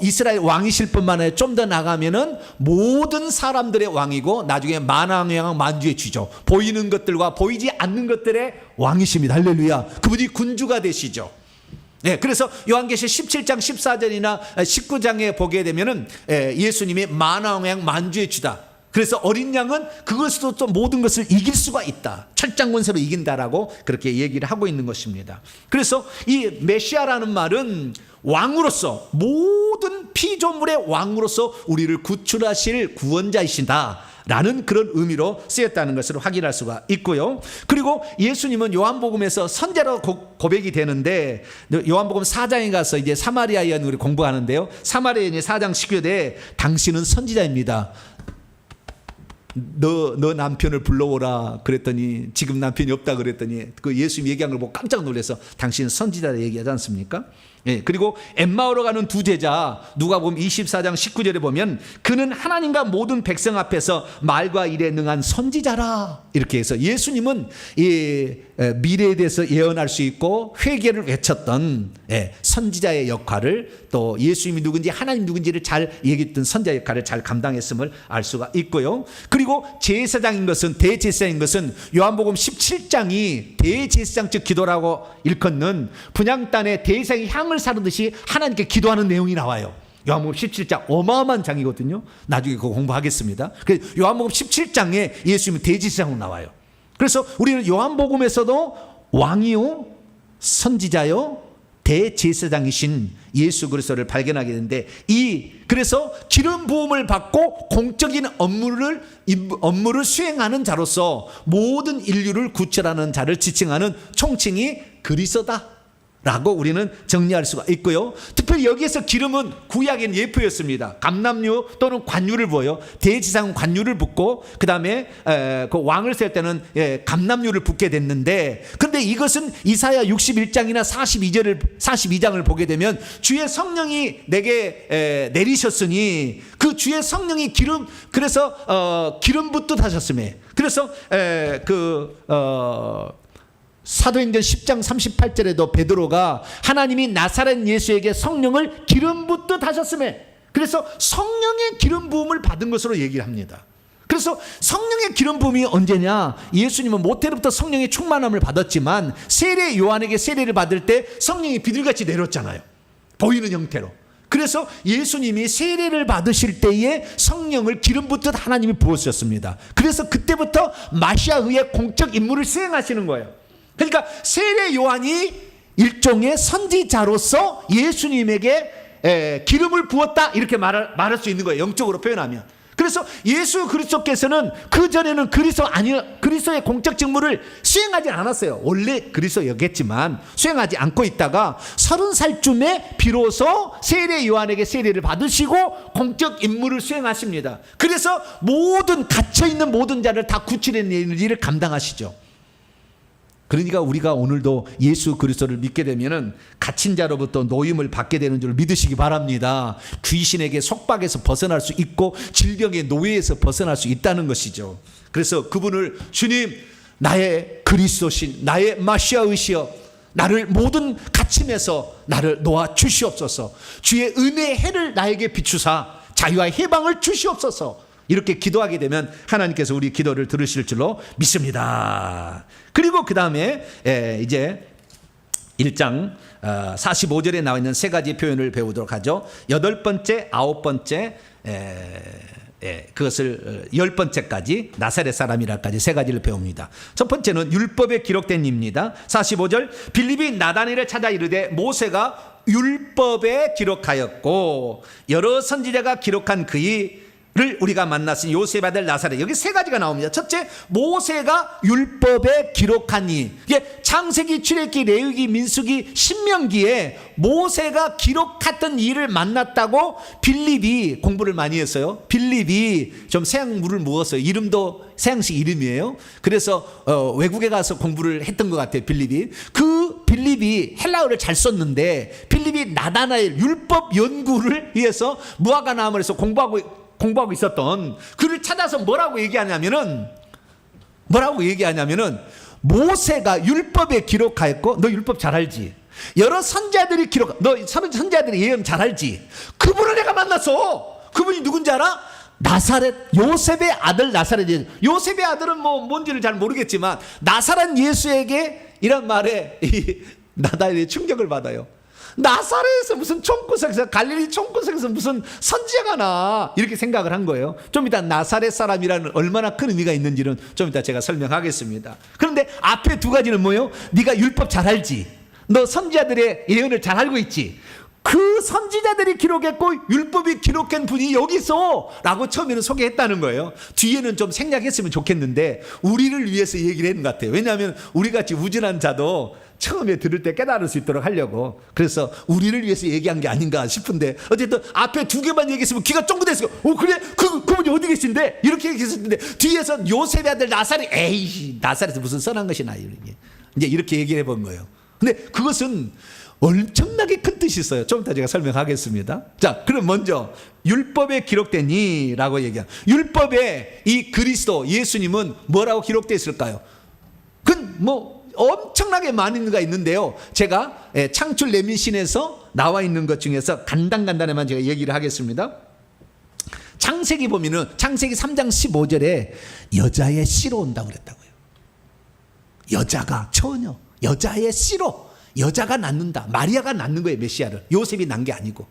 이스라엘 왕이실 뿐만 아니라 좀 더 나가면은 모든 사람들의 왕이고 나중에 만왕의 만주의 주죠. 보이는 것들과 보이지 않는 것들의 왕이십니다. 할렐루야. 그분이 군주가 되시죠. 그래서 요한계시 17장 14절이나 19장에 보게 되면은 예수님이 만왕의 만주의 주다. 그래서 어린 양은 그것으로 또 모든 것을 이길 수가 있다. 철장권세로 이긴다라고 그렇게 얘기를 하고 있는 것입니다. 그래서 이 메시아라는 말은 왕으로서, 모든 피조물의 왕으로서 우리를 구출하실 구원자이신다 라는 그런 의미로 쓰였다는 것을 확인할 수가 있고요. 그리고 예수님은 요한복음에서 선지자로 고백이 되는데, 요한복음 4장에 가서 이제 사마리아 여인 우리 공부하는데요, 사마리아 여인이 4장 19절에 당신은 선지자입니다. 너 남편을 불러오라 그랬더니 지금 남편이 없다 그랬더니 그 예수님 얘기한 걸 보고 깜짝 놀라서 당신은 선지자라 얘기하지 않습니까? 예, 그리고 엠마오로 가는 두 제자 누가복음 24장 19절에 보면 그는 하나님과 모든 백성 앞에서 말과 일에 능한 선지자라 이렇게 해서 예수님은 이 미래에 대해서 예언할 수 있고 회개를 외쳤던 선지자의 역할을 또 예수님이 누군지 하나님 누군지를 잘 얘기했던 선지자 역할을 잘 감당했음을 알 수가 있고요. 그리고 제사장인 것은 대제사장인 것은 요한복음 17장이 대제사장 즉 기도라고 일컫는 분향단에 대제사장이 향을 사르듯이 하나님께 기도하는 내용이 나와요. 요한복음 17장 어마어마한 장이거든요. 나중에 그거 공부하겠습니다. 그래서 요한복음 17장에 예수님이 대제사장으로 나와요. 그래서 우리는 요한복음에서도 왕이요 선지자요 대제사장이신 예수 그리스도를 발견하게 되는데 그래서 기름 부음을 받고 공적인 업무를 수행하는 자로서 모든 인류를 구출하는 자를 지칭하는 총칭이 그리스도다 라고 우리는 정리할 수가 있고요. 특별히 여기에서 기름은 구약엔 예표였습니다. 감람류 또는 관유를 부어요. 대지상은 관유를 붓고 그 다음에 그 왕을 셀 때는 감람류를 붓게 됐는데, 그런데 이것은 이사야 61장이나 42장을 보게 되면 주의 성령이 내게 내리셨으니 그 주의 성령이 그래서 기름 붓듯 하셨음에, 그래서 사도행전 10장 38절에도 베드로가 하나님이 나사렛 예수에게 성령을 기름 붓듯 하셨음에, 그래서 성령의 기름 부음을 받은 것으로 얘기를 합니다. 그래서 성령의 기름 부음이 언제냐? 예수님은 모태로부터 성령의 충만함을 받았지만 세례 요한에게 세례를 받을 때 성령이 비둘기같이 내렸잖아요. 보이는 형태로. 그래서 예수님이 세례를 받으실 때에 성령을 기름 붓듯 하나님이 부으셨습니다. 그래서 그때부터 마시아의 공적 임무를 수행하시는 거예요. 그러니까 세례 요한이 일종의 선지자로서 예수님에게 기름을 부었다 이렇게 말할 수 있는 거예요. 영적으로 표현하면. 그래서 예수 그리스도께서는 그전에는 그리스도의 공적 직무를 수행하지 않았어요. 원래 그리스도였겠지만 수행하지 않고 있다가 30살쯤에 비로소 세례 요한에게 세례를 받으시고 공적 임무를 수행하십니다. 그래서 갇혀있는 모든 자를 다 구출해내는 일을 감당하시죠. 그러니까 우리가 오늘도 예수 그리스도를 믿게 되면은 갇힌 자로부터 노임을 받게 되는 줄 믿으시기 바랍니다. 귀신에게 속박에서 벗어날 수 있고 질병의 노예에서 벗어날 수 있다는 것이죠. 그래서 그분을 주님 나의 그리스도신 나의 마시아이시여 나를 모든 갇힘에서 나를 놓아 주시옵소서. 주의 은혜의 해를 나에게 비추사 자유와 해방을 주시옵소서. 이렇게 기도하게 되면 하나님께서 우리 기도를 들으실 줄로 믿습니다. 그리고 그 다음에 이제 1장 45절에 나와 있는 세 가지 표현을 배우도록 하죠. 8번째, 9번째, 그것을 10번째까지 나사렛 사람이라까지 세 가지를 배웁니다. 첫 번째는 율법에 기록된 입니다. 45절 빌립이 나다나엘을 찾아 이르되 모세가 율법에 기록하였고 여러 선지자가 기록한 그의 를 우리가 만났으니 요셉 아들 나사렛. 여기 세 가지가 나옵니다. 첫째, 모세가 율법에 기록하니. 이게 창세기, 출애굽기, 레위기, 민수기, 신명기에 모세가 기록했던 일을 만났다고 빌립이 공부를 많이 했어요. 빌립이 좀 서양물을 먹었어요. 이름도 서양식 이름이에요. 그래서 외국에 가서 공부를 했던 것 같아요. 빌립이. 그 빌립이 헬라어를 잘 썼는데 빌립이 나다나엘 율법 연구를 위해서 무화과나무에서 공부하고 있었던 그를 찾아서 뭐라고 얘기하냐면은 모세가 율법에 기록하였고 너 율법 잘 알지? 여러 선지자들이 너 선지자들이 예언 잘 알지? 그분을 내가 만났어. 그분이 누군지 알아? 나사렛 요셉의 아들 나사렛. 요셉의 아들은 뭔지를 잘 모르겠지만 나사렛 예수에게 이런 말에 나다나엘이 충격을 받아요. 나사렛에서 무슨 총구석에서 갈릴리 총구석에서 무슨 선지자가 나 이렇게 생각을 한 거예요. 좀 이따 나사렛 사람이라는 얼마나 큰 의미가 있는지는 좀 이따 제가 설명하겠습니다. 그런데 앞에 두 가지는 뭐예요? 네가 율법 잘 알지? 너 선지자들의 예언을 잘 알고 있지? 그 선지자들이 기록했고 율법이 기록한 분이 여기 있어 라고 처음에는 소개했다는 거예요. 뒤에는 좀 생략했으면 좋겠는데 우리를 위해서 얘기를 했는 것 같아요. 왜냐하면 우리같이 우진한 자도 처음에 들을 때 깨달을 수 있도록 하려고, 그래서 우리를 위해서 얘기한 게 아닌가 싶은데, 어쨌든 앞에 두 개만 얘기했으면 귀가 쫑긋했어요. 그래? 그분이 어디 계신데? 이렇게 얘기했었는데 뒤에서 요셉의 아들 나사렛, 에이 나사렛에서 무슨 선한 것이 나요, 이제 이렇게 얘기를 해본 거예요. 근데 그것은 엄청나게 큰 뜻이 있어요. 좀 이따 제가 설명하겠습니다. 자, 그럼 먼저 율법에 기록되니라고 얘기한, 율법에 이 그리스도 예수님은 뭐라고 기록되어 있을까요? 그건 뭐 엄청나게 많은 가 있는데요. 제가 창출 레미신에서 나와 있는 것 중에서 간단간단히만 제가 얘기를 하겠습니다. 창세기 보면은 창세기 3장 15절에 여자의 씨로 온다고 그랬다고요. 여자가 처녀, 여자의 씨로, 여자가 낳는다. 마리아가 낳는 거예요, 메시아를. 요셉이 낳은 게 아니고.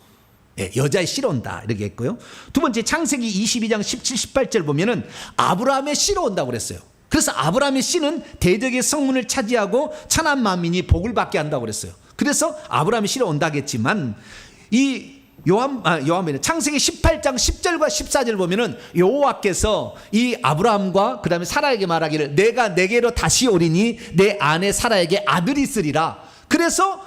여자의 씨로 온다 이렇게 했고요. 두 번째 창세기 22장 17, 18절 보면은 아브라함의 씨로 온다고 그랬어요. 그래서 아브라함의 씨는 대적의 성문을 차지하고 천한 만민이 복을 받게 한다고 그랬어요. 그래서 아브라함의 씨로 온다겠지만 이 창세기 18장 10절과 14절 보면은 여호와께서 이 아브라함과 그 다음에 사라에게 말하기를 내가 내게로 다시 오리니 내 아내 사라에게 아들이 있으리라. 그래서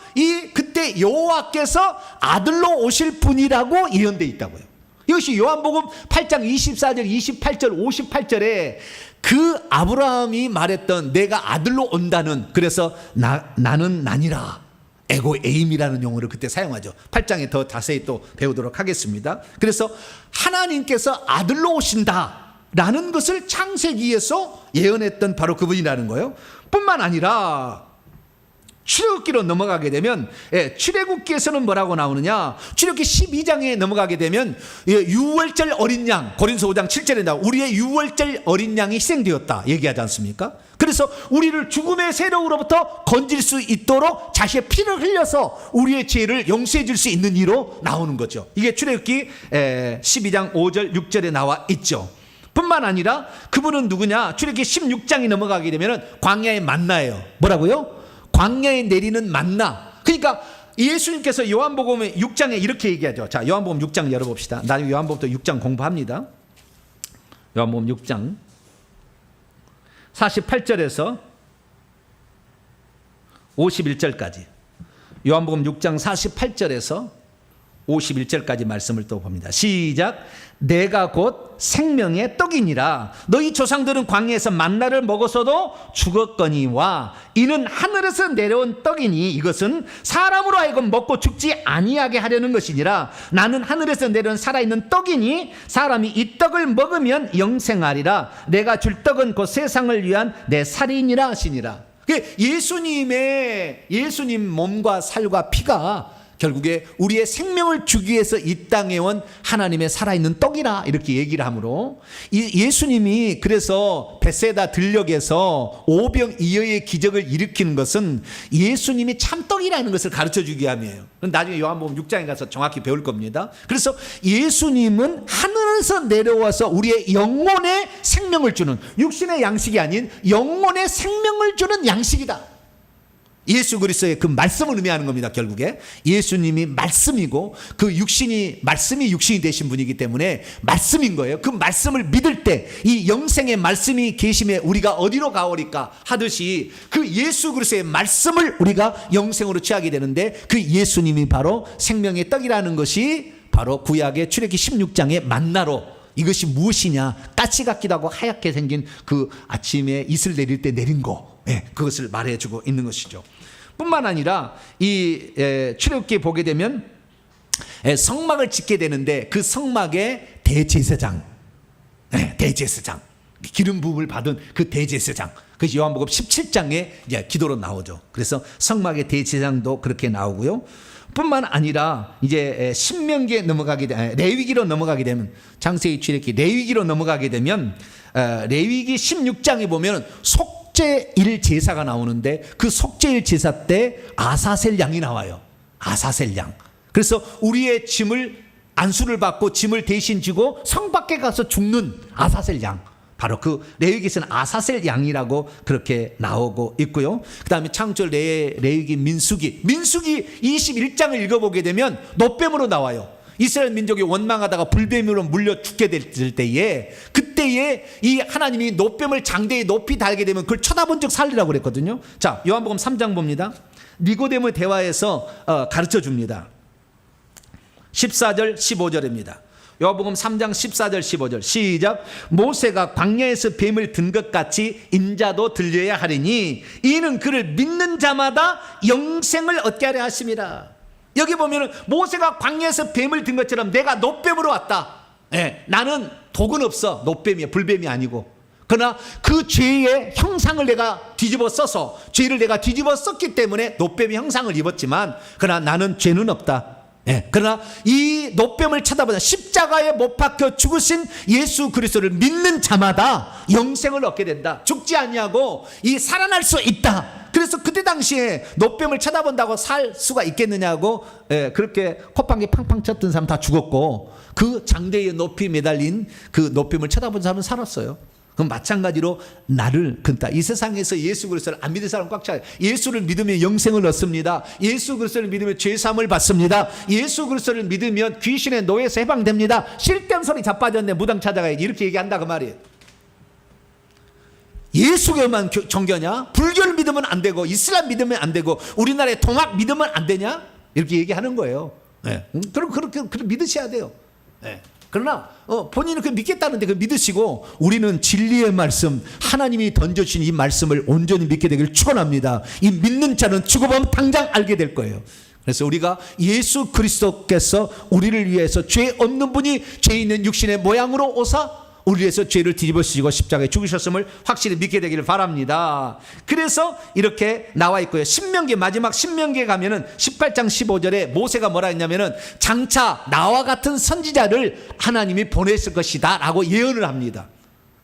그때 여호와께서 아들로 오실 분이라고 예언되어 있다고요. 이것이 요한복음 8장 24절 28절 58절에 그 아브라함이 말했던 내가 아들로 온다는, 그래서 나는 나니라, 에고 에임이라는 용어를 그때 사용하죠. 8장에 더 자세히 또 배우도록 하겠습니다. 그래서 하나님께서 아들로 오신다라는 것을 창세기에서 예언했던 바로 그분이라는 거예요. 뿐만 아니라 출애굽기로 넘어가게 되면 출애굽기에서는 뭐라고 나오느냐, 출애굽기 12장에 넘어가게 되면 유월절 어린 양, 고린서 5장 7절에 나와 우리의 유월절 어린 양이 희생되었다 얘기하지 않습니까? 그래서 우리를 죽음의 세력으로부터 건질 수 있도록 자신의 피를 흘려서 우리의 죄를 용서해 줄 수 있는 이로 나오는 거죠. 이게 출애굽기 12장 5절 6절에 나와 있죠. 뿐만 아니라 그분은 누구냐, 출애굽기 16장이 넘어가게 되면 광야의 만나예요. 뭐라고요? 광야에 내리는 만나. 그러니까 예수님께서 요한복음 6장에 이렇게 얘기하죠. 자, 요한복음 6장 열어봅시다. 나중에 요한복음도 6장 공부합니다. 요한복음 6장 48절에서 51절까지, 요한복음 6장 48절에서 51절까지 말씀을 또 봅니다. 시작. 내가 곧 생명의 떡이니라. 너희 조상들은 광야에서 만나를 먹어서도 죽었거니와 이는 하늘에서 내려온 떡이니 이것은 사람으로 하여금 먹고 죽지 아니하게 하려는 것이니라. 나는 하늘에서 내려온 살아있는 떡이니 사람이 이 떡을 먹으면 영생하리라. 내가 줄 떡은 곧 세상을 위한 내 살이니라 하시니라. 예수님 몸과 살과 피가 결국에 우리의 생명을 주기 위해서 이 땅에 온 하나님의 살아있는 떡이라 이렇게 얘기를 하므로, 예수님이 그래서 베세다 들녘에서 오병 이어의 기적을 일으키는 것은 예수님이 참떡이라는 것을 가르쳐 주기 위함이에요. 나중에 요한복음 6장에 가서 정확히 배울 겁니다. 그래서 예수님은 하늘에서 내려와서 우리의 영혼의 생명을 주는, 육신의 양식이 아닌 영혼의 생명을 주는 양식이다. 예수 그리스도의 그 말씀을 의미하는 겁니다. 결국에 예수님이 말씀이고 그 말씀이 육신이 되신 분이기 때문에 말씀인 거예요. 그 말씀을 믿을 때 이 영생의 말씀이 계심에 우리가 어디로 가오리까 하듯이 그 예수 그리스도의 말씀을 우리가 영생으로 취하게 되는데, 그 예수님이 바로 생명의 떡이라는 것이 바로 구약의 출애굽기 16장의 만나로, 이것이 무엇이냐, 가시 같기도 하고 하얗게 생긴 그 아침에 이슬 내릴 때 내린 거, 그것을 말해주고 있는 것이죠. 뿐만 아니라 이 출애굽기에 보게 되면 성막을 짓게 되는데 그 성막의 대제사장, 기름 부음을 받은 그 대제사장, 그것이 요한복음 17장에 이제 기도로 나오죠. 그래서 성막의 대제사장도 그렇게 나오고요. 뿐만 아니라 이제 신명기에 넘어가게 되면, 레위기로 넘어가게 되면, 창세기 출애굽기 레위기로 넘어가게 되면 레위기 16장에 보면 속죄일 제사가 나오는데 그 속죄일 제사 때 아사셀 양이 나와요. 아사셀 양. 그래서 우리의 짐을, 안수를 받고 짐을 대신 지고 성 밖에 가서 죽는 아사셀 양, 바로 그 레위기에서는 아사셀 양이라고 그렇게 나오고 있고요. 그 다음에 창조, 레위기, 민수기 21장을 읽어보게 되면 노뱀으로 나와요. 이스라엘 민족이 원망하다가 불뱀으로 물려 죽게 될 때에, 그때에 이 하나님이 노뱀을 장대에 높이 달게 되면 그걸 쳐다본 적 살리라고 그랬거든요. 자, 요한복음 3장 봅니다. 니고데모 대화에서 가르쳐 줍니다. 14절 15절입니다. 요한복음 3장 14절 15절 시작. 모세가 광야에서 뱀을 든 것 같이 인자도 들려야 하리니 이는 그를 믿는 자마다 영생을 얻게 하려 하심이라. 여기 보면은 모세가 광야에서 뱀을 든 것처럼 내가 노뱀으로 왔다. 나는 독은 없어. 노뱀이야, 불뱀이 아니고. 그러나 그 죄의 형상을 내가 뒤집어 써서, 죄를 내가 뒤집어 썼기 때문에 노뱀의 형상을 입었지만, 그러나 나는 죄는 없다. 그러나 이 노뱀을 쳐다보자 십자가에 못 박혀 죽으신 예수 그리스도를 믿는 자마다 영생을 얻게 된다. 죽지 아니하고 이 살아날 수 있다. 그래서 그때 당시에 노뱀을 쳐다본다고 살 수가 있겠느냐고 그렇게 콧방귀 팡팡 쳤던 사람 다 죽었고, 그 장대에 높이 매달린 그 노뱀을 쳐다본 사람은 살았어요. 그럼 마찬가지로 나를, 그러니까 이 세상에서 예수 그리스도를 안 믿는 사람 꽉 차요. 예수를 믿으면 영생을 얻습니다. 예수 그리스도를 믿으면 죄사함을 받습니다. 예수 그리스도를 믿으면 귀신의 노예에서 해방됩니다. 쓸데없는 소리 자빠졌네, 무당 찾아가야지, 이렇게 얘기한다 그 말이에요. 예수교만 정교냐? 불교를 믿으면 안 되고, 이슬람 믿으면 안 되고, 우리나라의 통합 믿으면 안 되냐? 이렇게 얘기하는 거예요. 그럼 그렇게 믿으셔야 돼요. 그러나 본인은 그 믿겠다는데 그 믿으시고, 우리는 진리의 말씀, 하나님이 던져주신 이 말씀을 온전히 믿게 되기를 축원합니다. 이 믿는 자는 죽어보면 당장 알게 될 거예요. 그래서 우리가 예수 그리스도께서 우리를 위해서 죄 없는 분이 죄 있는 육신의 모양으로 오사 우리 위해서 죄를 뒤집어쓰시고 십자가에 죽으셨음을 확실히 믿게 되기를 바랍니다. 그래서 이렇게 나와 있고요. 신명기, 마지막 신명기에 가면은 18장 15절에 모세가 뭐라 했냐면은 장차 나와 같은 선지자를 하나님이 보냈을 것이다 라고 예언을 합니다.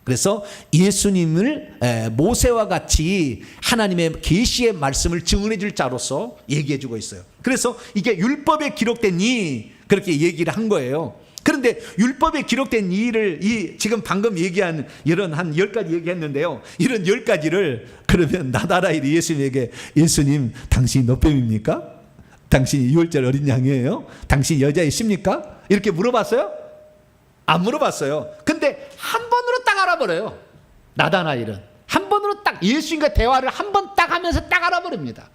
그래서 예수님을 모세와 같이 하나님의 계시의 말씀을 증언해 줄 자로서 얘기해 주고 있어요. 그래서 이게 율법에 기록된 이, 그렇게 얘기를 한 거예요. 그런데 율법에 기록된 이 일을, 지금 방금 얘기한 이런 한 10가지 얘기했는데요, 이런 10가지를 그러면 나다라이 예수님에게, 예수님 당신이 노뱀입니까? 당신이 6월절 어린 양이에요? 당신이 여자이십니까? 이렇게 물어봤어요? 안 물어봤어요. 근데 한 번으로 딱 알아버려요. 나다나엘은 한 번으로 딱 예수님과 대화를 한 번 딱 하면서 딱 알아버립니다.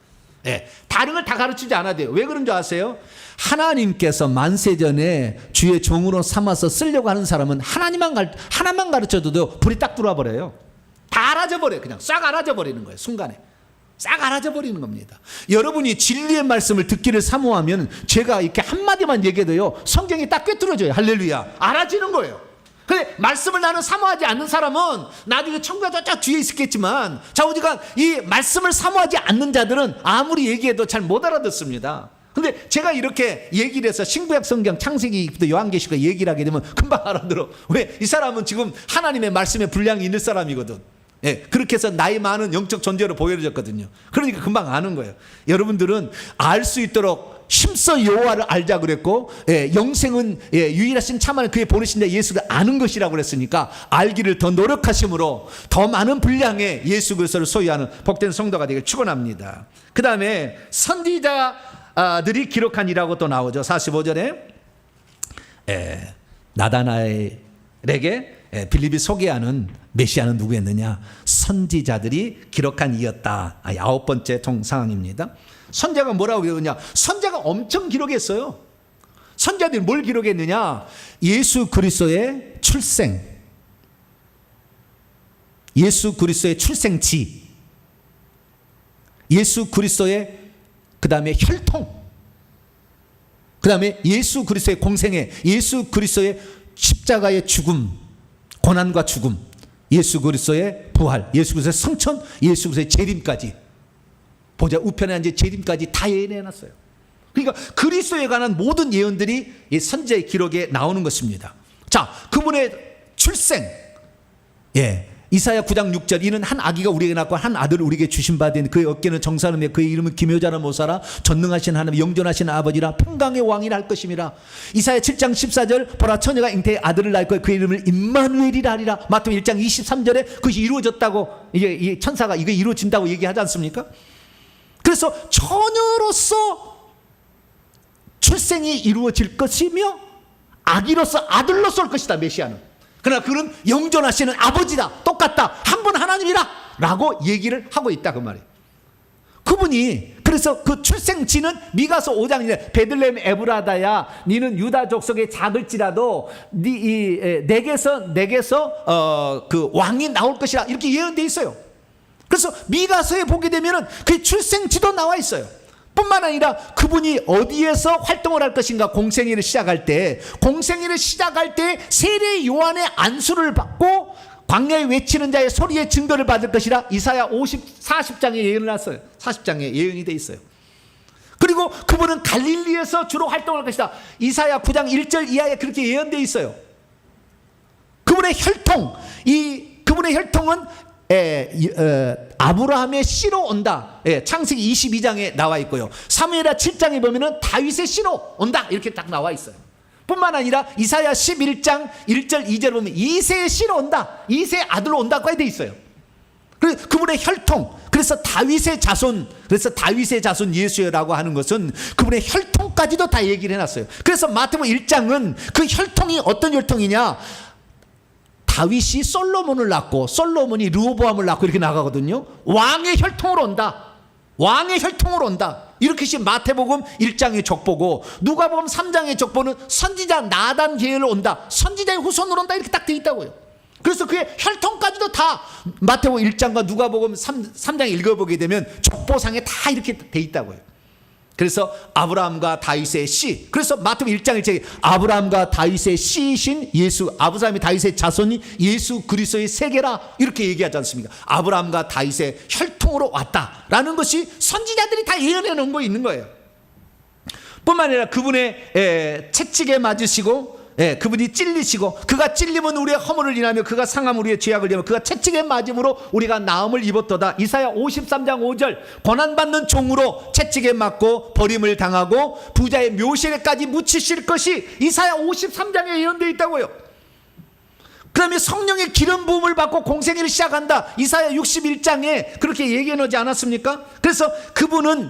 다른 걸 다 가르치지 않아도 돼요. 왜 그런 줄 아세요? 하나님께서 만세전에 주의 종으로 삼아서 쓰려고 하는 사람은 하나만 가르쳐도 불이 딱 들어와 버려요. 다 알아져 버려요. 그냥 싹 알아져 버리는 거예요. 순간에 싹 알아져 버리는 겁니다. 여러분이 진리의 말씀을 듣기를 사모하면 제가 이렇게 한마디만 얘기해도요, 성경이 딱 꿰뚫어져요. 할렐루야. 알아지는 거예요. 근데 말씀을 나는 사모하지 않는 사람은 나중에 천국에 저 뒤에 있겠지만, 좌우지간 이 말씀을 사모하지 않는 자들은 아무리 얘기해도 잘 못 알아듣습니다. 근데 제가 이렇게 얘기를 해서 신구약 성경 창세기부터 요한계시록 얘기를 하게 되면 금방 알아들어. 왜? 이 사람은 지금 하나님의 말씀에 분량이 있는 사람이거든. 그렇게 해서 나이 많은 영적 존재로 보여졌거든요. 그러니까 금방 아는 거예요. 여러분들은 알 수 있도록 힘써 여호와를 알자 그랬고, 영생은 유일하신 참하는 그의 보내신 자 예수를 아는 것이라고 그랬으니까 알기를 더 노력하심으로 더 많은 분량의 예수 그리스도를 소유하는 복된 성도가 되길 축원합니다. 그 다음에 선지자들이 기록한 이라고 또 나오죠. 45절에 나다나엘에게 빌립이 소개하는 메시아는 누구였느냐? 선지자들이 기록한 이였다. 9번째 상황입니다. 선지자가 뭐라고 그러냐? 선지자가 엄청 기록했어요. 선지자들이 뭘 기록했느냐? 예수 그리스도의 출생, 예수 그리스도의 출생지, 예수 그리스도의 그 다음에 혈통, 그 다음에 예수 그리스도의 공생애, 예수 그리스도의 십자가의 죽음, 고난과 죽음, 예수 그리스도의 부활, 예수 그리스도의 성천, 예수 그리스도의 재림까지, 보좌 우편에 앉아 재림까지 다 예언해놨어요. 그러니까 그리스도에 관한 모든 예언들이 이 선지자의 기록에 나오는 것입니다. 자, 그분의 출생, 이사야 9장 6절 이는 한 아기가 우리에게 낳고 한 아들을 우리에게 주신 바 된 그의 어깨는 정사름에 그의 이름은 기묘자라 모사라 전능하신 하나님 영존하신 아버지라 평강의 왕이라 할 것임이라. 이사야 7장 14절 보라 처녀가 잉태에 아들을 낳을 거야 그의 이름을 임마누엘이라 하리라. 마태복음 1장 23절에 그것이 이루어졌다고 이게 천사가 이거 이루어진다고 얘기하지 않습니까? 그래서 처녀로서 출생이 이루어질 것이며 아기로서 아들로서 올 것이다 메시아는. 그러나 그는 영존하시는 아버지다. 똑같다. 한 분 하나님이라 라고 얘기를 하고 있다 그 말이에요. 그분이 그래서 그 출생지는 미가서 5장이네. 베들레헴 에브라다야 니는 유다 족속의 작을지라도 내게서 그 왕이 나올 것이라 이렇게 예언되어 있어요. 그래서 미가서에 보게 되면은 그 출생지도 나와 있어요. 뿐만 아니라 그분이 어디에서 활동을 할 것인가. 공생애를 시작할 때 세례 요한의 안수를 받고 광야에 외치는 자의 소리의 증거를 받을 것이라 이사야 40장에 예언을 했어요. 40장에 예언이 돼 있어요. 그리고 그분은 갈릴리에서 주로 활동할 것이다. 이사야 9장 1절 이하에 그렇게 예언되어 있어요. 그분의 혈통은 아브라함의 씨로 온다. 창세기 22장에 나와 있고요. 사무엘하 7장에 보면은 다윗의 씨로 온다 이렇게 딱 나와 있어요. 뿐만 아니라 이사야 11장 1절 2절 보면 이새의 씨로 온다. 이새의 아들로 온다고 되어 있어요. 그래서 그분의 혈통, 그래서 다윗의 자손 예수라고 하는 것은 그분의 혈통까지도 다 얘기를 해놨어요. 그래서 마태복음 1장은 그 혈통이 어떤 혈통이냐, 다윗이 솔로몬을 낳고 솔로몬이 르호보암을 낳고 이렇게 나가거든요. 왕의 혈통으로 온다. 이렇게 마태복음 1장의 족보고, 누가복음 3장의 족보는 선지자 나단 계열로 온다. 선지자의 후손으로 온다. 이렇게 딱 돼 있다고요. 그래서 그의 혈통까지도 다 마태복음 1장과 누가복음 3장 읽어보게 되면 족보상에 다 이렇게 돼 있다고요. 그래서 아브라함과 다윗의 씨, 그래서 마태복음 1장 1절에 아브라함과 다윗의 씨이신 예수, 아브라함이 다윗의 자손이 예수 그리스도의 세계라 이렇게 얘기하지 않습니까? 아브라함과 다윗의 혈통으로 왔다라는 것이 선지자들이 다 예언해 놓은 거 있는 거예요. 뿐만 아니라 그분의 채찍에 맞으시고, 그분이 찔리시고, 그가 찔림은 우리의 허물을 인하며 그가 상함 우리의 죄악을 인하며 그가 채찍에 맞음으로 우리가 나음을 입었도다. 이사야 53장 5절 고난받는 종으로 채찍에 맞고 버림을 당하고 부자의 묘실에까지 묻히실 것이 이사야 53장에 예언되어 있다고요. 그 다음에 성령의 기름 부음을 받고 공생애를 시작한다. 이사야 61장에 그렇게 얘기해 놓지 않았습니까? 그래서 그분은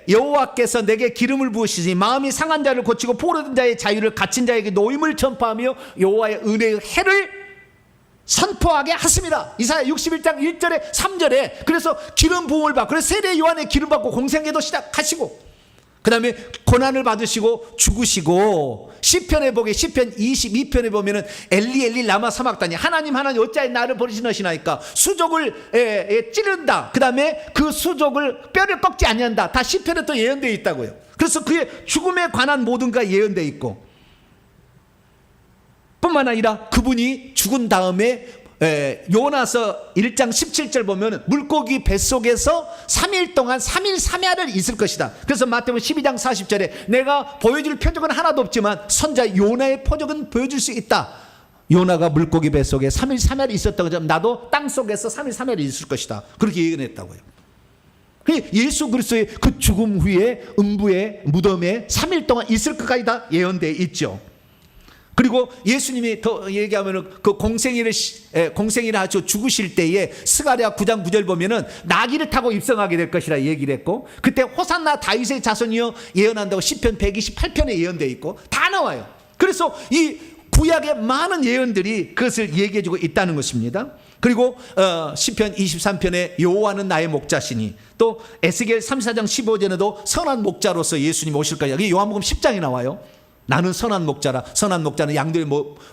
여호와께서 내게 기름을 부으시니 마음이 상한 자를 고치고 포로된 자의 자유를 갇힌 자에게 노임을 전파하며 여호와의 은혜의 해를 선포하게 하십니다. 이사야 61장 1절에 3절에 그래서 기름 부음을 받고, 그래서 세례 요한의 기름 받고 공생애도 시작하시고, 그 다음에 고난을 받으시고 죽으시고, 시편에 보게 시편 22편에 보면은 엘리 라마 사막다니 하나님 어찌하여 나를 버리시나이까, 수족을 찌른다. 그 다음에 그 수족을 뼈를 꺾지 아니한다. 다 시편에 또 예언되어 있다고요. 그래서 그의 죽음에 관한 모든 가 예언되어 있고, 뿐만 아니라 그분이 죽은 다음에 요나서 1장 17절 보면 물고기 뱃속에서 3일 동안 3일 3야를 있을 것이다. 그래서 마태복음 12장 40절에 내가 보여줄 표적은 하나도 없지만 선자 요나의 표적은 보여줄 수 있다. 요나가 물고기 뱃속에 3일 3야를 있었다고 하면 나도 땅속에서 3일 3야를 있을 것이다. 그렇게 예언했다고요. 예수 그리스도의 그 죽음 후에 음부의 무덤에 3일 동안 있을 것까지 다 예언되어 있죠. 그리고 예수님이 더 얘기하면은 그 공생애를 하시고 죽으실 때에 스가랴 9장 9절 보면은 나귀를 타고 입성하게 될 것이라 얘기를 했고, 그때 호산나 다윗의 자손이여 예언한다고 시편 128편에 예언되어 있고 다 나와요. 그래서 이 구약의 많은 예언들이 그것을 얘기해주고 있다는 것입니다. 그리고 시편 23편에 여호와는 나의 목자시니, 또 에스겔 34장 15절에도 선한 목자로서 예수님 오실 거야. 이게 요한복음 10장에 나와요. 나는 선한 목자라. 선한 목자는 양들의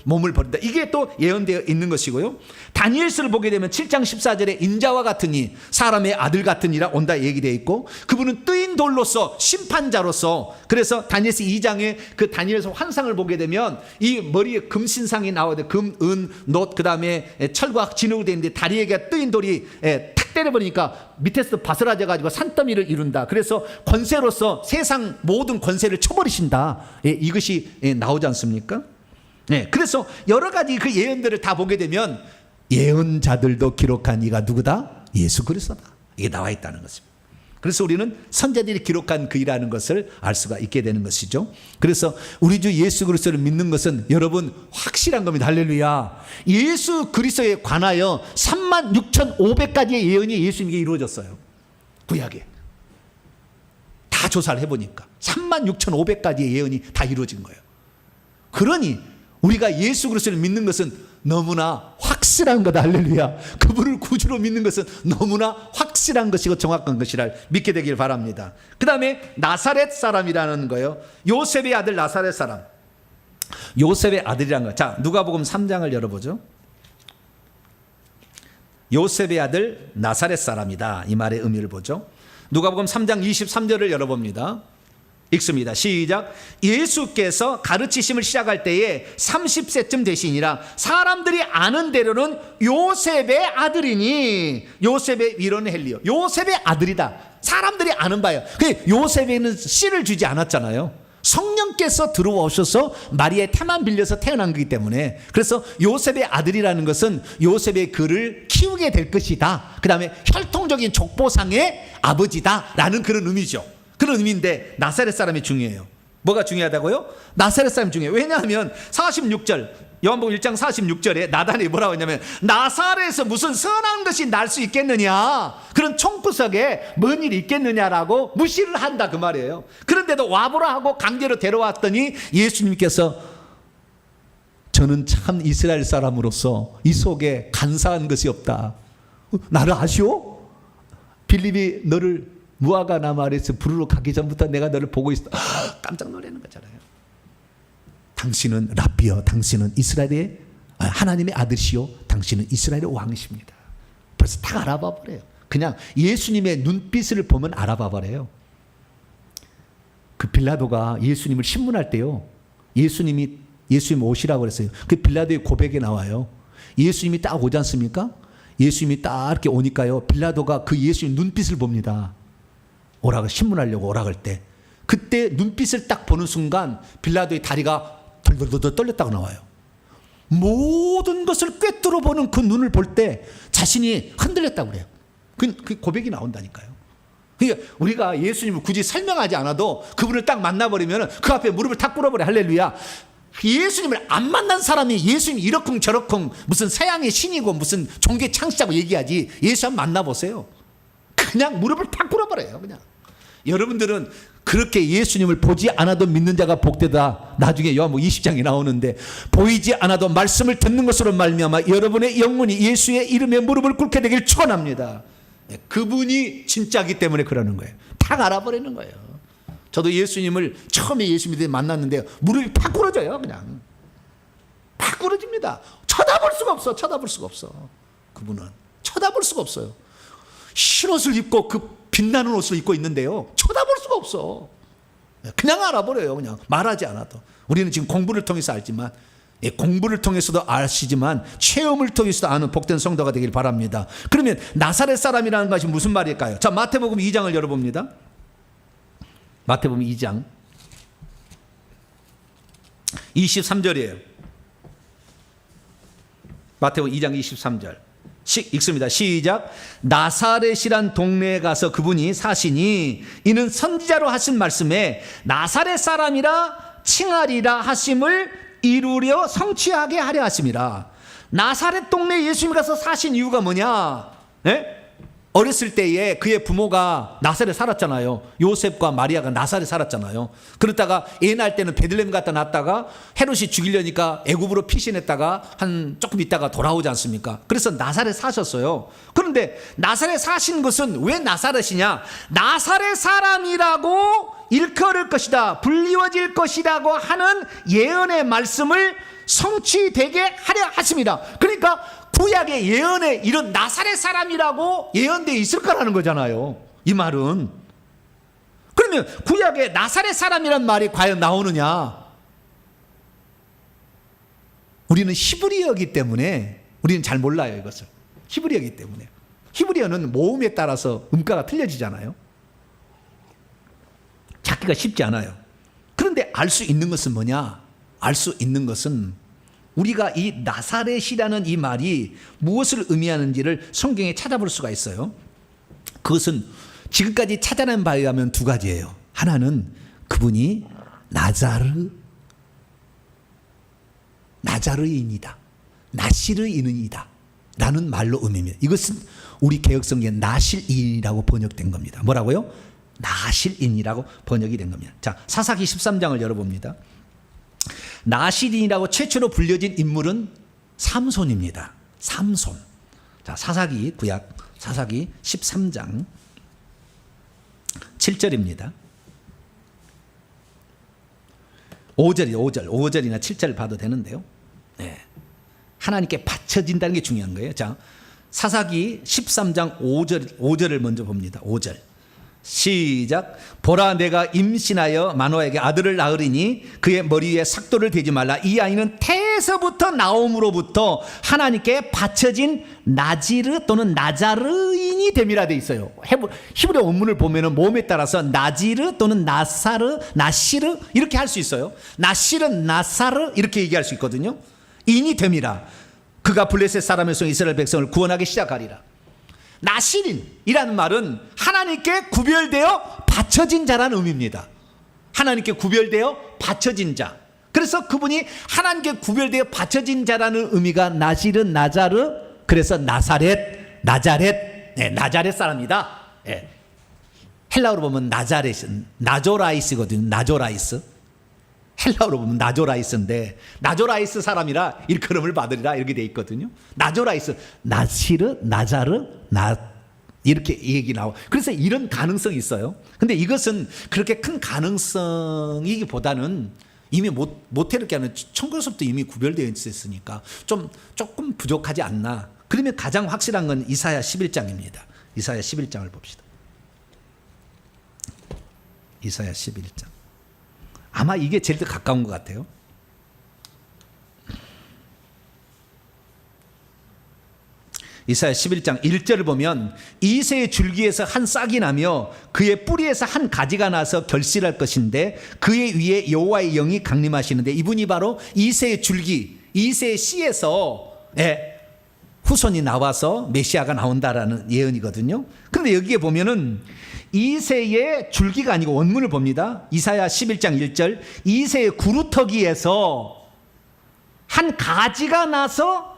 몸을 버린다. 이게 또 예언되어 있는 것이고요. 다니엘서를 보게 되면 7장 14절에 인자와 같으니 사람의 아들 같으니라 온다 얘기되어 있고, 그분은 뜨인 돌로서 심판자로서, 그래서 다니엘서 2장에 그 다니엘서 환상을 보게 되면 이 머리에 금신상이 나오는데 금, 은, 놋, 그 다음에 철과 진흙으로 되어 있는데 다리에게 뜨인 돌이 탁 때려버리니까 밑에서 바스라져 가지고 산더미를 이룬다. 그래서 권세로서 세상 모든 권세를 쳐버리신다. 이것이 나오지 않습니까? 그래서 여러 가지 그 예언들을 다 보게 되면 예언자들도 기록한 이가 누구다? 예수 그리스도다. 이게 나와 있다는 것입니다. 그래서 우리는 선자들이 기록한 그이라는 것을 알 수가 있게 되는 것이죠. 그래서 우리 주 예수 그리스도를 믿는 것은 여러분 확실한 겁니다. 할렐루야. 예수 그리스도에 관하여 36,500가지의 예언이 예수님에게 이루어졌어요. 구약에. 다 조사를 해보니까 36,500가지의 예언이 다 이루어진 거예요. 그러니 우리가 예수 그리스도를 믿는 것은 너무나 확실한 거다. 할렐루야. 그분을 구주로 믿는 것은 너무나 확실한 것이고 정확한 것이라 믿게 되길 바랍니다. 그 다음에 나사렛 사람이라는 거예요. 요셉의 아들 나사렛 사람. 요셉의 아들이라는 거. 자, 누가복음 3장을 열어보죠. 요셉의 아들 나사렛 사람이다. 이 말의 의미를 보죠. 누가복음 3장 23절을 열어봅니다. 읽습니다. 시작. 예수께서 가르치심을 시작할 때에 30세쯤 되시니라. 사람들이 아는 대로는 요셉의 아들이니. 요셉의 위로는 헬리오. 요셉의 아들이다. 사람들이 아는 바예요. 요셉에는 씨를 주지 않았잖아요. 성령께서 들어오셔서 마리아의 태만 빌려서 태어난 거기 때문에, 그래서 요셉의 아들이라는 것은 요셉의 그를 키우게 될 것이다. 그 다음에 혈통적인 족보상의 아버지다라는 그런 의미죠. 그런 의미인데 나사렛 사람이 중요해요. 뭐가 중요하다고요? 나사렛 사람이 중요해요. 왜냐하면 46절 요한복음 1장 46절에 나단이 뭐라고 했냐면 나사렛에서 무슨 선한 것이 날 수 있겠느냐, 그런 총구석에 뭔 일이 있겠느냐라고 무시를 한다 그 말이에요. 그런데도 와보라 하고 강제로 데려왔더니 예수님께서 저는 참 이스라엘 사람으로서 이 속에 간사한 것이 없다. 나를 아시오? 빌립이 너를 무화과 나무 아래에서 부르러 가기 전부터 내가 너를 보고 있어. 깜짝 놀라는 거잖아요. 당신은 랍비여, 당신은 이스라엘의 하나님의 아들이시요, 당신은 이스라엘의 왕이십니다. 벌써 다 알아봐 버려요. 그냥 예수님의 눈빛을 보면 알아봐 버려요. 그 빌라도가 예수님을 신문할 때요, 예수님 오시라고 그랬어요. 그 빌라도의 고백에 나와요. 예수님이 딱 오지 않습니까? 예수님이 딱 이렇게 오니까요, 빌라도가 그 예수님 눈빛을 봅니다. 오라고 신문하려고 오라고 할 때, 그때 눈빛을 딱 보는 순간 빌라도의 다리가 덜덜덜 떨렸다고 나와요. 모든 것을 꿰뚫어 보는 그 눈을 볼 때 자신이 흔들렸다고 그래요. 그 고백이 나온다니까요. 그러니까 우리가 예수님을 굳이 설명하지 않아도 그분을 딱 만나버리면 그 앞에 무릎을 탁 꿇어버려. 할렐루야. 예수님을 안 만난 사람이 예수님이 이러쿵 저러쿵 무슨 서양의 신이고 무슨 종교 창시자고 얘기하지, 예수 한번 만나보세요. 그냥 무릎을 탁 꿇어버려요. 그냥. 여러분들은 그렇게 예수님을 보지 않아도 믿는 자가 복되다. 나중에 요한복음 20장에 나오는데, 보이지 않아도 말씀을 듣는 것으로 말미암아 여러분의 영혼이 예수의 이름에 무릎을 꿇게 되길 축원합니다. 그분이 진짜기 때문에 그러는 거예요. 탁 알아버리는 거예요. 저도 예수님을 처음에 예수님을 만났는데 무릎이 팍 꿇어져요. 그냥 팍 꿇어집니다. 쳐다볼 수가 없어. 쳐다볼 수가 없어. 그분은 쳐다볼 수가 없어요. 흰옷을 입고 그 빛나는 옷을 입고 있는데요, 쳐다볼 수가 없어. 그냥 알아버려요. 그냥 말하지 않아도. 우리는 지금 공부를 통해서 알지만, 공부를 통해서도 아시지만 체험을 통해서도 아는 복된 성도가 되길 바랍니다. 그러면 나사렛 사람이라는 것이 무슨 말일까요? 자, 마태복음 2장을 열어봅니다. 마태복음 2장 23절이에요. 마태복음 2장 23절 읽습니다. 시작. 나사렛이란 동네에 가서 그분이 사시니 이는 선지자로 하신 말씀에 나사렛 사람이라 칭하리라 하심을 이루려 성취하게 하려 하심이라. 나사렛 동네에 예수님이 가서 사신 이유가 뭐냐? 네? 어렸을 때에 그의 부모가 나사렛 살았잖아요. 요셉과 마리아가 나사렛 살았잖아요. 그러다가 애 낳을 때는 베들레헴 갖다 놨다가 헤롯이 죽이려니까 애굽으로 피신했다가 한 조금 있다가 돌아오지 않습니까? 그래서 나사렛 사셨어요. 그런데 나사렛 사신 것은 왜 나사렛이냐? 나사렛 사람이라고 일컬을 것이다, 불리워질 것이라고 하는 예언의 말씀을 성취되게 하려 하십니다. 그러니까 구약의 예언에 이런 나사렛 사람이라고 예언되어 있을 거라는 거잖아요. 이 말은. 그러면 구약에 나사렛 사람이란 말이 과연 나오느냐? 우리는 히브리어이기 때문에 우리는 잘 몰라요, 이것을. 히브리어이기 때문에. 히브리어는 모음에 따라서 음가가 틀려지잖아요. 찾기가 쉽지 않아요. 그런데 알 수 있는 것은 뭐냐? 알 수 있는 것은 우리가 이 나사렛이라는 이 말이 무엇을 의미하는지를 성경에 찾아볼 수가 있어요. 그것은 지금까지 찾아낸 바에 의하면 두 가지예요. 하나는 그분이 나자르인이다, 나시르인이다 라는 말로 의미합니다. 이것은 우리 개혁성경에 나실인이라고 번역된 겁니다. 뭐라고요? 나실인이라고 번역이 된 겁니다. 자, 사사기 13장을 열어봅니다. 나실인이라고 최초로 불려진 인물은 삼손입니다. 삼손. 자, 사사기 구약 사사기 13장 7절입니다. 5절이나 7절 봐도 되는데요. 네. 하나님께 바쳐진다는 게 중요한 거예요. 자, 사사기 13장 5절을 먼저 봅니다. 5절. 시작. 보라, 내가 임신하여 마노아에게 아들을 낳으리니 그의 머리 위에 삭도를 대지 말라. 이 아이는 태에서부터 나옴으로부터 하나님께 바쳐진 나지르 또는 나자르인이 됨이라 돼 있어요. 히브리 원문을 보면은 몸에 따라서 나지르 또는 나사르, 나시르 이렇게 할 수 있어요. 나시르, 나사르 이렇게 얘기할 수 있거든요. 인이 됨이라. 그가 블레셋 사람의 성 이스라엘 백성을 구원하기 시작하리라. 나시린이라는 말은 하나님께 구별되어 바쳐진 자라는 의미입니다. 하나님께 구별되어 바쳐진 자. 그래서 그분이 하나님께 구별되어 바쳐진 자라는 의미가 나실은 나자르, 그래서 나자렛, 네, 나자렛 사람이다. 네. 헬라어로 보면 나자렛은 나조라이스거든요. 나조라이스. 헬라어로 보면 나조라이스인데 나조라이스 사람이라 일컬음을 받으리라 이렇게 돼 있거든요. 나조라이스, 나시르, 나자르, 이렇게 얘기 나와. 그래서 이런 가능성이 있어요. 근데 이것은 그렇게 큰 가능성이기보다는 이미 모태롭게 하는 천국에서부터 이미 구별되어 있으니까 조금 부족하지 않나. 그러면 가장 확실한 건 이사야 11장입니다. 이사야 11장을 봅시다. 이사야 11장. 아마 이게 제일 더 가까운 것 같아요. 이사야 11장 1절을 보면 이새의 줄기에서 한 싹이 나며 그의 뿌리에서 한 가지가 나서 결실할 것인데 그의 위에 여호와의 영이 강림하시는데 이분이 바로 이새의 줄기, 이새의 씨에서 후손이 나와서 메시아가 나온다라는 예언이거든요. 그런데 여기에 보면은 이새의 줄기가 아니고 원문을 봅니다. 이사야 11장 1절. 이새의 구루터기에서 한 가지가 나서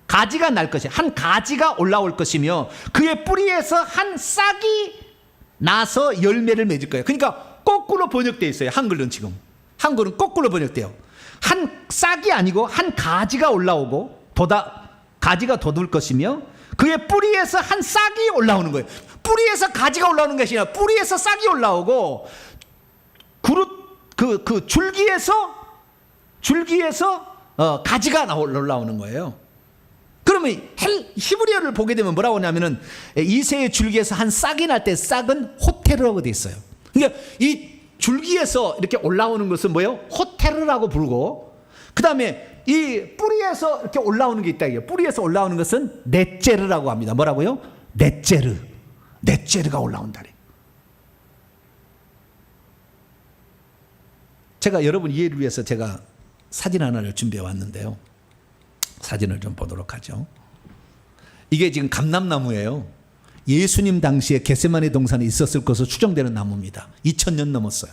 가지가 날 것이야. 한 가지가 올라올 것이며 그의 뿌리에서 한 싹이 나서 열매를 맺을 거예요. 그러니까 거꾸로 번역되어 있어요. 한글은 지금. 한글은 거꾸로 번역돼요. 한 싹이 아니고 한 가지가 올라오고 가지가 돋을 것이며 그의 뿌리에서 한 싹이 올라오는 거예요. 뿌리에서 가지가 올라오는 것이 아니라 뿌리에서 싹이 올라오고 그 줄기에서 가지가 올라오는 거예요. 그러면 히브리어를 보게 되면 뭐라고 하냐면은 이새의 줄기에서 한 싹이 날 때 싹은 호테르라고 돼 있어요. 그러니까 이 줄기에서 이렇게 올라오는 것은 뭐예요? 호테르라고 부르고 그 다음에 이 뿌리에서 이렇게 올라오는 게 있다. 뿌리에서 올라오는 것은 넷제르라고 합니다. 뭐라고요? 넷제르가 올라온다래. 제가 여러분 이해를 위해서 제가 사진 하나를 준비해 왔는데요. 사진을 좀 보도록 하죠. 이게 지금 감람나무예요. 예수님 당시에 겟세마네 동산에 있었을 것으로 추정되는 나무입니다. 2000년 넘었어요.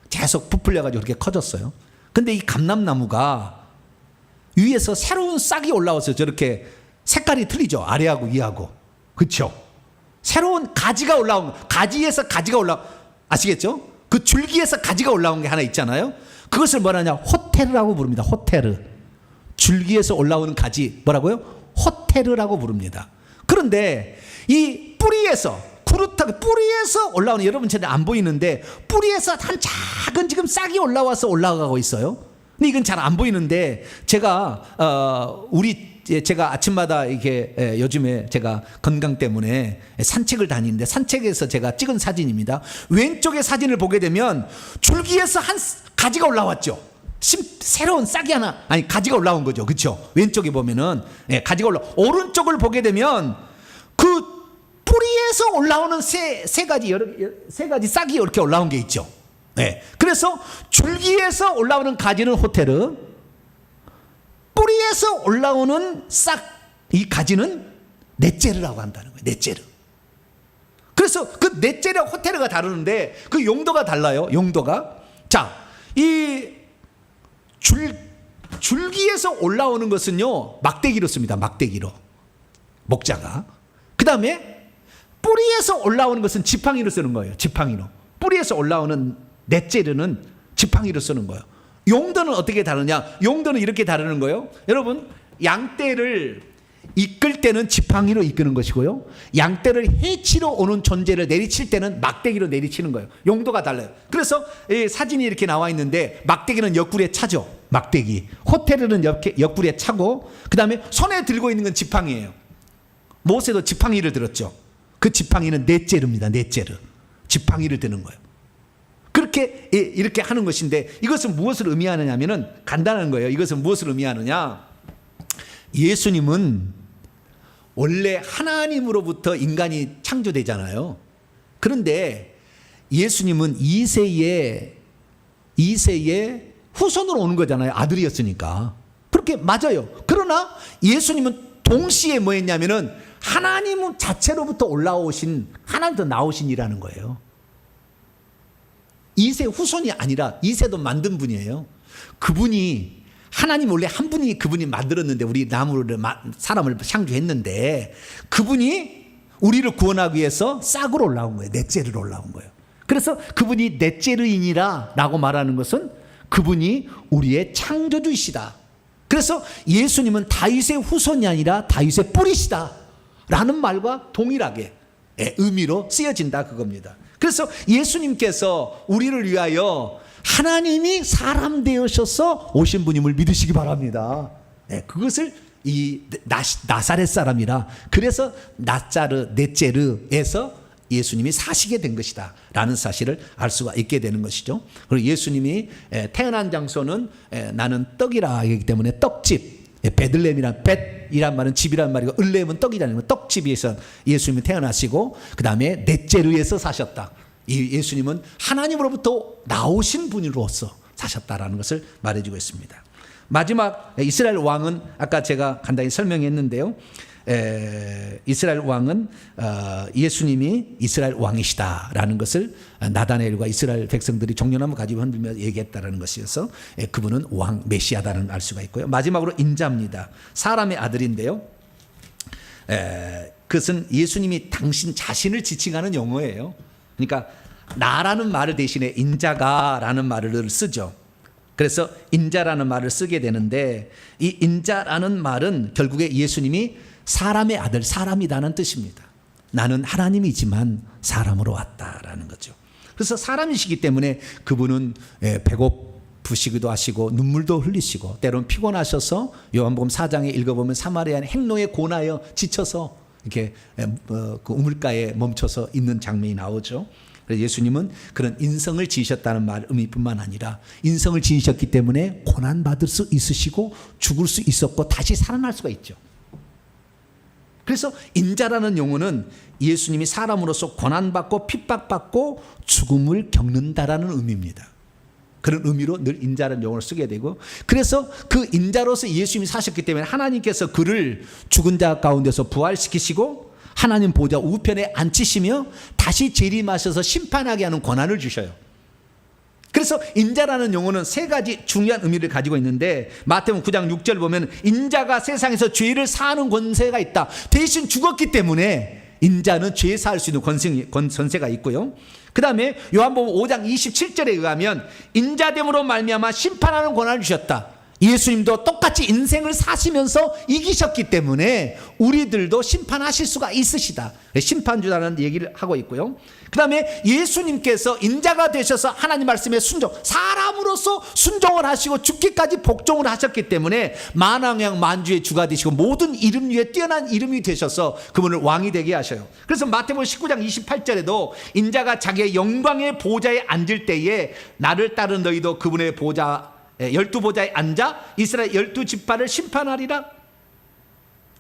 계속 부풀려가지고 그렇게 커졌어요. 근데 이 감람나무가 위에서 새로운 싹이 올라와서 저렇게 색깔이 틀리죠. 아래하고 위하고. 그렇죠? 새로운 가지가 올라온, 가지에서 가지가 아시겠죠? 그 줄기에서 가지가 올라온 게 하나 있잖아요. 그것을 뭐라냐? 호테르라고 부릅니다. 호테르. 줄기에서 올라오는 가지 뭐라고요? 호테르라고 부릅니다. 그런데 이 뿌리에서 뿌리에서 올라오는, 여러분 잘 안 보이는데 뿌리에서 한 작은 지금 싹이 올라가고 있어요. 근데 이건 잘 안 보이는데 제가 아침마다 이렇게 요즘에 제가 건강 때문에 산책을 다니는데 산책에서 제가 찍은 사진입니다. 왼쪽의 사진을 보게 되면 줄기에서 한 가지가 올라왔죠. 새로운 싹이 가지가 올라온 거죠. 그렇죠? 왼쪽에 보면은 가지가 오른쪽을 보게 되면 그 뿌리에서 올라오는 세 가지 싹이 이렇게 올라온 게 있죠. 그래서 줄기에서 올라오는 가지는 호테르, 뿌리에서 올라오는 싹 이 가지는 넷제르라고 한다는 거예요. 넷제르. 그래서 그 넷제르와 호테르가 다르는데 그 용도가 달라요. 용도가. 자, 이 줄기에서 올라오는 것은요, 막대기로 씁니다. 막대기로. 목자가. 그 다음에 뿌리에서 올라오는 것은 지팡이로 쓰는 거예요. 지팡이로. 뿌리에서 올라오는 넷제르는 지팡이로 쓰는 거예요. 용도는 어떻게 다르냐? 용도는 이렇게 다르는 거예요. 여러분, 양떼를 이끌 때는 지팡이로 이끄는 것이고요, 양떼를 해치러 오는 존재를 내리칠 때는 막대기로 내리치는 거예요. 용도가 달라요. 그래서 이 사진이 이렇게 나와 있는데, 막대기는 옆구리에 차죠. 막대기. 호테르는 옆구리에 차고, 그 다음에 손에 들고 있는 건 지팡이에요. 모세도 지팡이를 들었죠. 그 지팡이는 넷제르입니다. 넷제르. 지팡이를 드는 거예요. 그렇게 이렇게 하는 것인데, 이것은 무엇을 의미하느냐 하면은 간단한 거예요. 이것은 무엇을 의미하느냐? 예수님은 원래 하나님으로부터 인간이 창조되잖아요. 그런데 예수님은 이세의 후손으로 오는 거잖아요. 아들이었으니까. 그렇게 맞아요. 그러나 예수님은 동시에 뭐 했냐면은 하나님 자체로부터 올라오신, 하나님부터 나오신이라는 거예요. 이세 후손이 아니라, 이세도 만든 분이에요. 그분이, 하나님 원래 한 분이 그분이 만들었는데, 우리 나무를 사람을 창조했는데, 그분이 우리를 구원하기 위해서 싹으로 올라온 거예요. 넷제르로 올라온 거예요. 그래서 그분이 넷제르인이라 라고 말하는 것은 그분이 우리의 창조주이시다. 그래서 예수님은 다윗의 후손이 아니라 다윗의 뿌리시다 라는 말과 동일하게 의미로 쓰여진다, 그겁니다. 그래서 예수님께서 우리를 위하여 하나님이 사람 되어셔서 오신 분임을 믿으시기 바랍니다. 그것을 이 나사렛 사람이라, 그래서 넷제르에서 예수님이 사시게 된 것이다 라는 사실을 알 수가 있게 되는 것이죠. 그리고 예수님이 태어난 장소는 나는 떡이라 하기 때문에 떡집, 베들레헴이란 벳이란 말은 집이란 말이고, 을레헴은 떡이라는 떡집에서 예수님이 태어나시고, 그 다음에 넷제르에서 사셨다. 이 예수님은 하나님으로부터 나오신 분으로서 사셨다라는 것을 말해주고 있습니다. 마지막 이스라엘 왕은 아까 제가 간단히 설명했는데요. 이스라엘 왕은 예수님이 이스라엘 왕이시다라는 것을 나다나엘과 이스라엘 백성들이 종려나무 가지고 흔들며 얘기했다라는 것이어서 그분은 왕 메시아다는 알 수가 있고요. 마지막으로 인자입니다. 사람의 아들인데요. 그것은 예수님이 당신 자신을 지칭하는 용어예요. 그러니까 나라는 말을 대신에 인자가라는 말을 쓰죠. 그래서 인자라는 말을 쓰게 되는데, 이 인자라는 말은 결국에 예수님이 사람의 아들, 사람이라는 뜻입니다. 나는 하나님이지만 사람으로 왔다라는 거죠. 그래서 사람이시기 때문에 그분은 배고프시기도 하시고 눈물도 흘리시고, 때로는 피곤하셔서 요한복음 4장에 읽어보면 사마리아 행로에 고나여 지쳐서 이렇게 그 우물가에 멈춰서 있는 장면이 나오죠. 그래서 예수님은 그런 인성을 지으셨다는 말 의미뿐만 아니라, 인성을 지으셨기 때문에 고난 받을 수 있으시고 죽을 수 있었고 다시 살아날 수가 있죠. 그래서 인자라는 용어는 예수님이 사람으로서 고난받고 핍박받고 죽음을 겪는다라는 의미입니다. 그런 의미로 늘 인자라는 용어를 쓰게 되고, 그래서 그 인자로서 예수님이 사셨기 때문에 하나님께서 그를 죽은 자 가운데서 부활시키시고 하나님 보좌 우편에 앉히시며 다시 재림하셔서 심판하게 하는 권한을 주셔요. 그래서 인자라는 용어는 세 가지 중요한 의미를 가지고 있는데, 마태복음 9장 6절 보면 인자가 세상에서 죄를 사하는 권세가 있다. 대신 죽었기 때문에 인자는 죄 사할 수 있는 권세가 있고요. 그 다음에 요한복음 5장 27절에 의하면 인자됨으로 말미암아 심판하는 권한을 주셨다. 예수님도 똑같이 인생을 사시면서 이기셨기 때문에 우리들도 심판하실 수가 있으시다. 심판주라는 얘기를 하고 있고요. 그 다음에 예수님께서 인자가 되셔서 하나님 말씀에 사람으로서 순종을 하시고 죽기까지 복종을 하셨기 때문에 만왕양 만주의 주가 되시고 모든 이름 위에 뛰어난 이름이 되셔서 그분을 왕이 되게 하셔요. 그래서 마태복음 19장 28절에도 인자가 자기의 영광의 보좌에 앉을 때에 나를 따른 너희도 그분의 보좌 12보좌에 앉아 이스라엘 12지파를 심판하리라,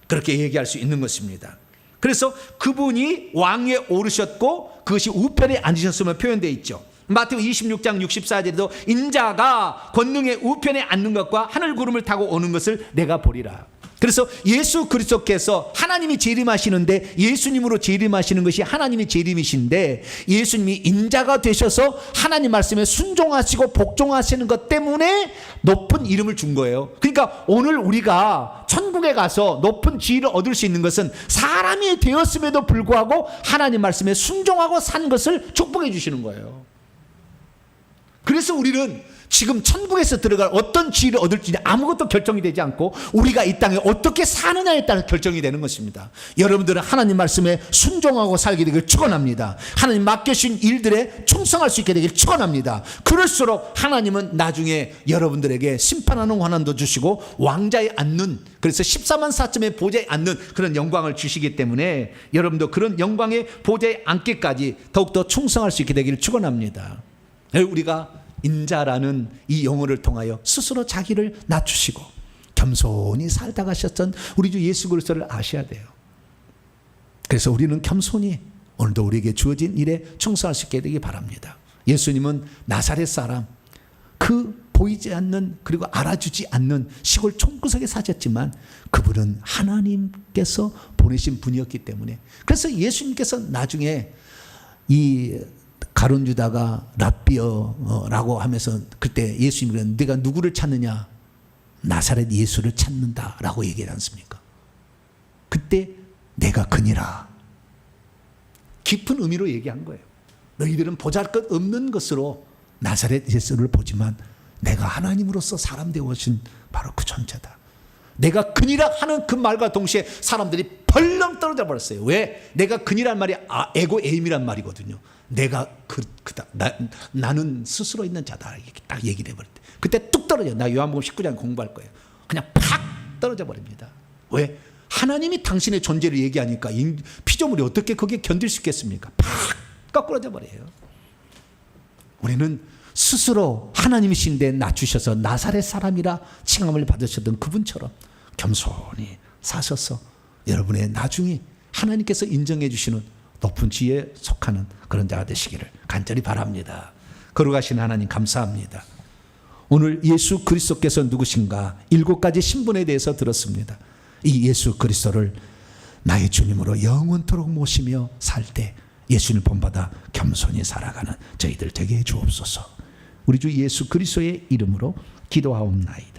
그렇게 얘기할 수 있는 것입니다. 그래서 그분이 왕위에 오르셨고 그것이 우편에 앉으셨으면 표현되어 있죠. 마태복음 26장 64절에도 인자가 권능의 우편에 앉는 것과 하늘 구름을 타고 오는 것을 내가 보리라. 그래서 예수 그리스도께서 하나님이 재림하시는데 예수님으로 재림하시는 것이 하나님의 재림이신데 예수님이 인자가 되셔서 하나님 말씀에 순종하시고 복종하시는 것 때문에 높은 이름을 준 거예요. 그러니까 오늘 우리가 천국에 가서 높은 지위를 얻을 수 있는 것은 사람이 되었음에도 불구하고 하나님 말씀에 순종하고 산 것을 축복해 주시는 거예요. 그래서 우리는 지금 천국에서 들어갈 어떤 지위를 얻을지 아무것도 결정이 되지 않고 우리가 이 땅에 어떻게 사느냐에 따라 결정이 되는 것입니다. 여러분들은 하나님 말씀에 순종하고 살게 되길 축원합니다. 하나님 맡겨주신 일들에 충성할 수 있게 되길 축원합니다. 그럴수록 하나님은 나중에 여러분들에게 심판하는 권한도 주시고 왕자에 앉는, 그래서 14만 4천의 보좌에 앉는 그런 영광을 주시기 때문에 여러분도 그런 영광의 보좌에 앉기까지 더욱더 충성할 수 있게 되기를 축원합니다. 우리가 인자라는 이 용어를 통하여 스스로 자기를 낮추시고 겸손히 살다 가셨던 우리 주 예수 그리스도를 아셔야 돼요. 그래서 우리는 겸손히 오늘도 우리에게 주어진 일에 충성할 수 있게 되기 바랍니다. 예수님은 나사렛 사람, 그 보이지 않는 그리고 알아주지 않는 시골 촌구석에 사셨지만 그분은 하나님께서 보내신 분이었기 때문에, 그래서 예수님께서 나중에 이 가룟 유다가 랍비어라고 하면서 그때 예수님이 네가 누구를 찾느냐? 나사렛 예수를 찾는다라고 얘기하지 않습니까? 그때 내가 그니라, 깊은 의미로 얘기한 거예요. 너희들은 보잘것없는 것으로 나사렛 예수를 보지만 내가 하나님으로서 사람 되어오신 바로 그 존재다. 내가 그니라 하는 그 말과 동시에 사람들이 벌렁 떨어져 버렸어요. 왜? 내가 그니란 말이 에고 에임이란 말이거든요. 내가 나는 스스로 있는 자다 이렇게 딱 얘기를 해버릴 때 그때 뚝 떨어져. 나 요한복음 19장 공부할 거예요. 그냥 팍 떨어져 버립니다. 왜? 하나님이 당신의 존재를 얘기하니까 피조물이 어떻게 거기에 견딜 수 있겠습니까? 팍 거꾸러져 버려요. 우리는 스스로 하나님이신데 낮추셔서 나사렛 사람이라 칭함을 받으셨던 그분처럼 겸손히 사셔서 여러분의 나중에 하나님께서 인정해 주시는 높은 지혜에 속하는 그런 자가 되시기를 간절히 바랍니다. 거룩하신 하나님 감사합니다. 오늘 예수 그리스도께서 누구신가 7가지 신분에 대해서 들었습니다. 이 예수 그리스도를 나의 주님으로 영원토록 모시며 살 때 예수님 본받아 겸손히 살아가는 저희들 되게 해 주옵소서. 우리 주 예수 그리스도의 이름으로 기도하옵나이다.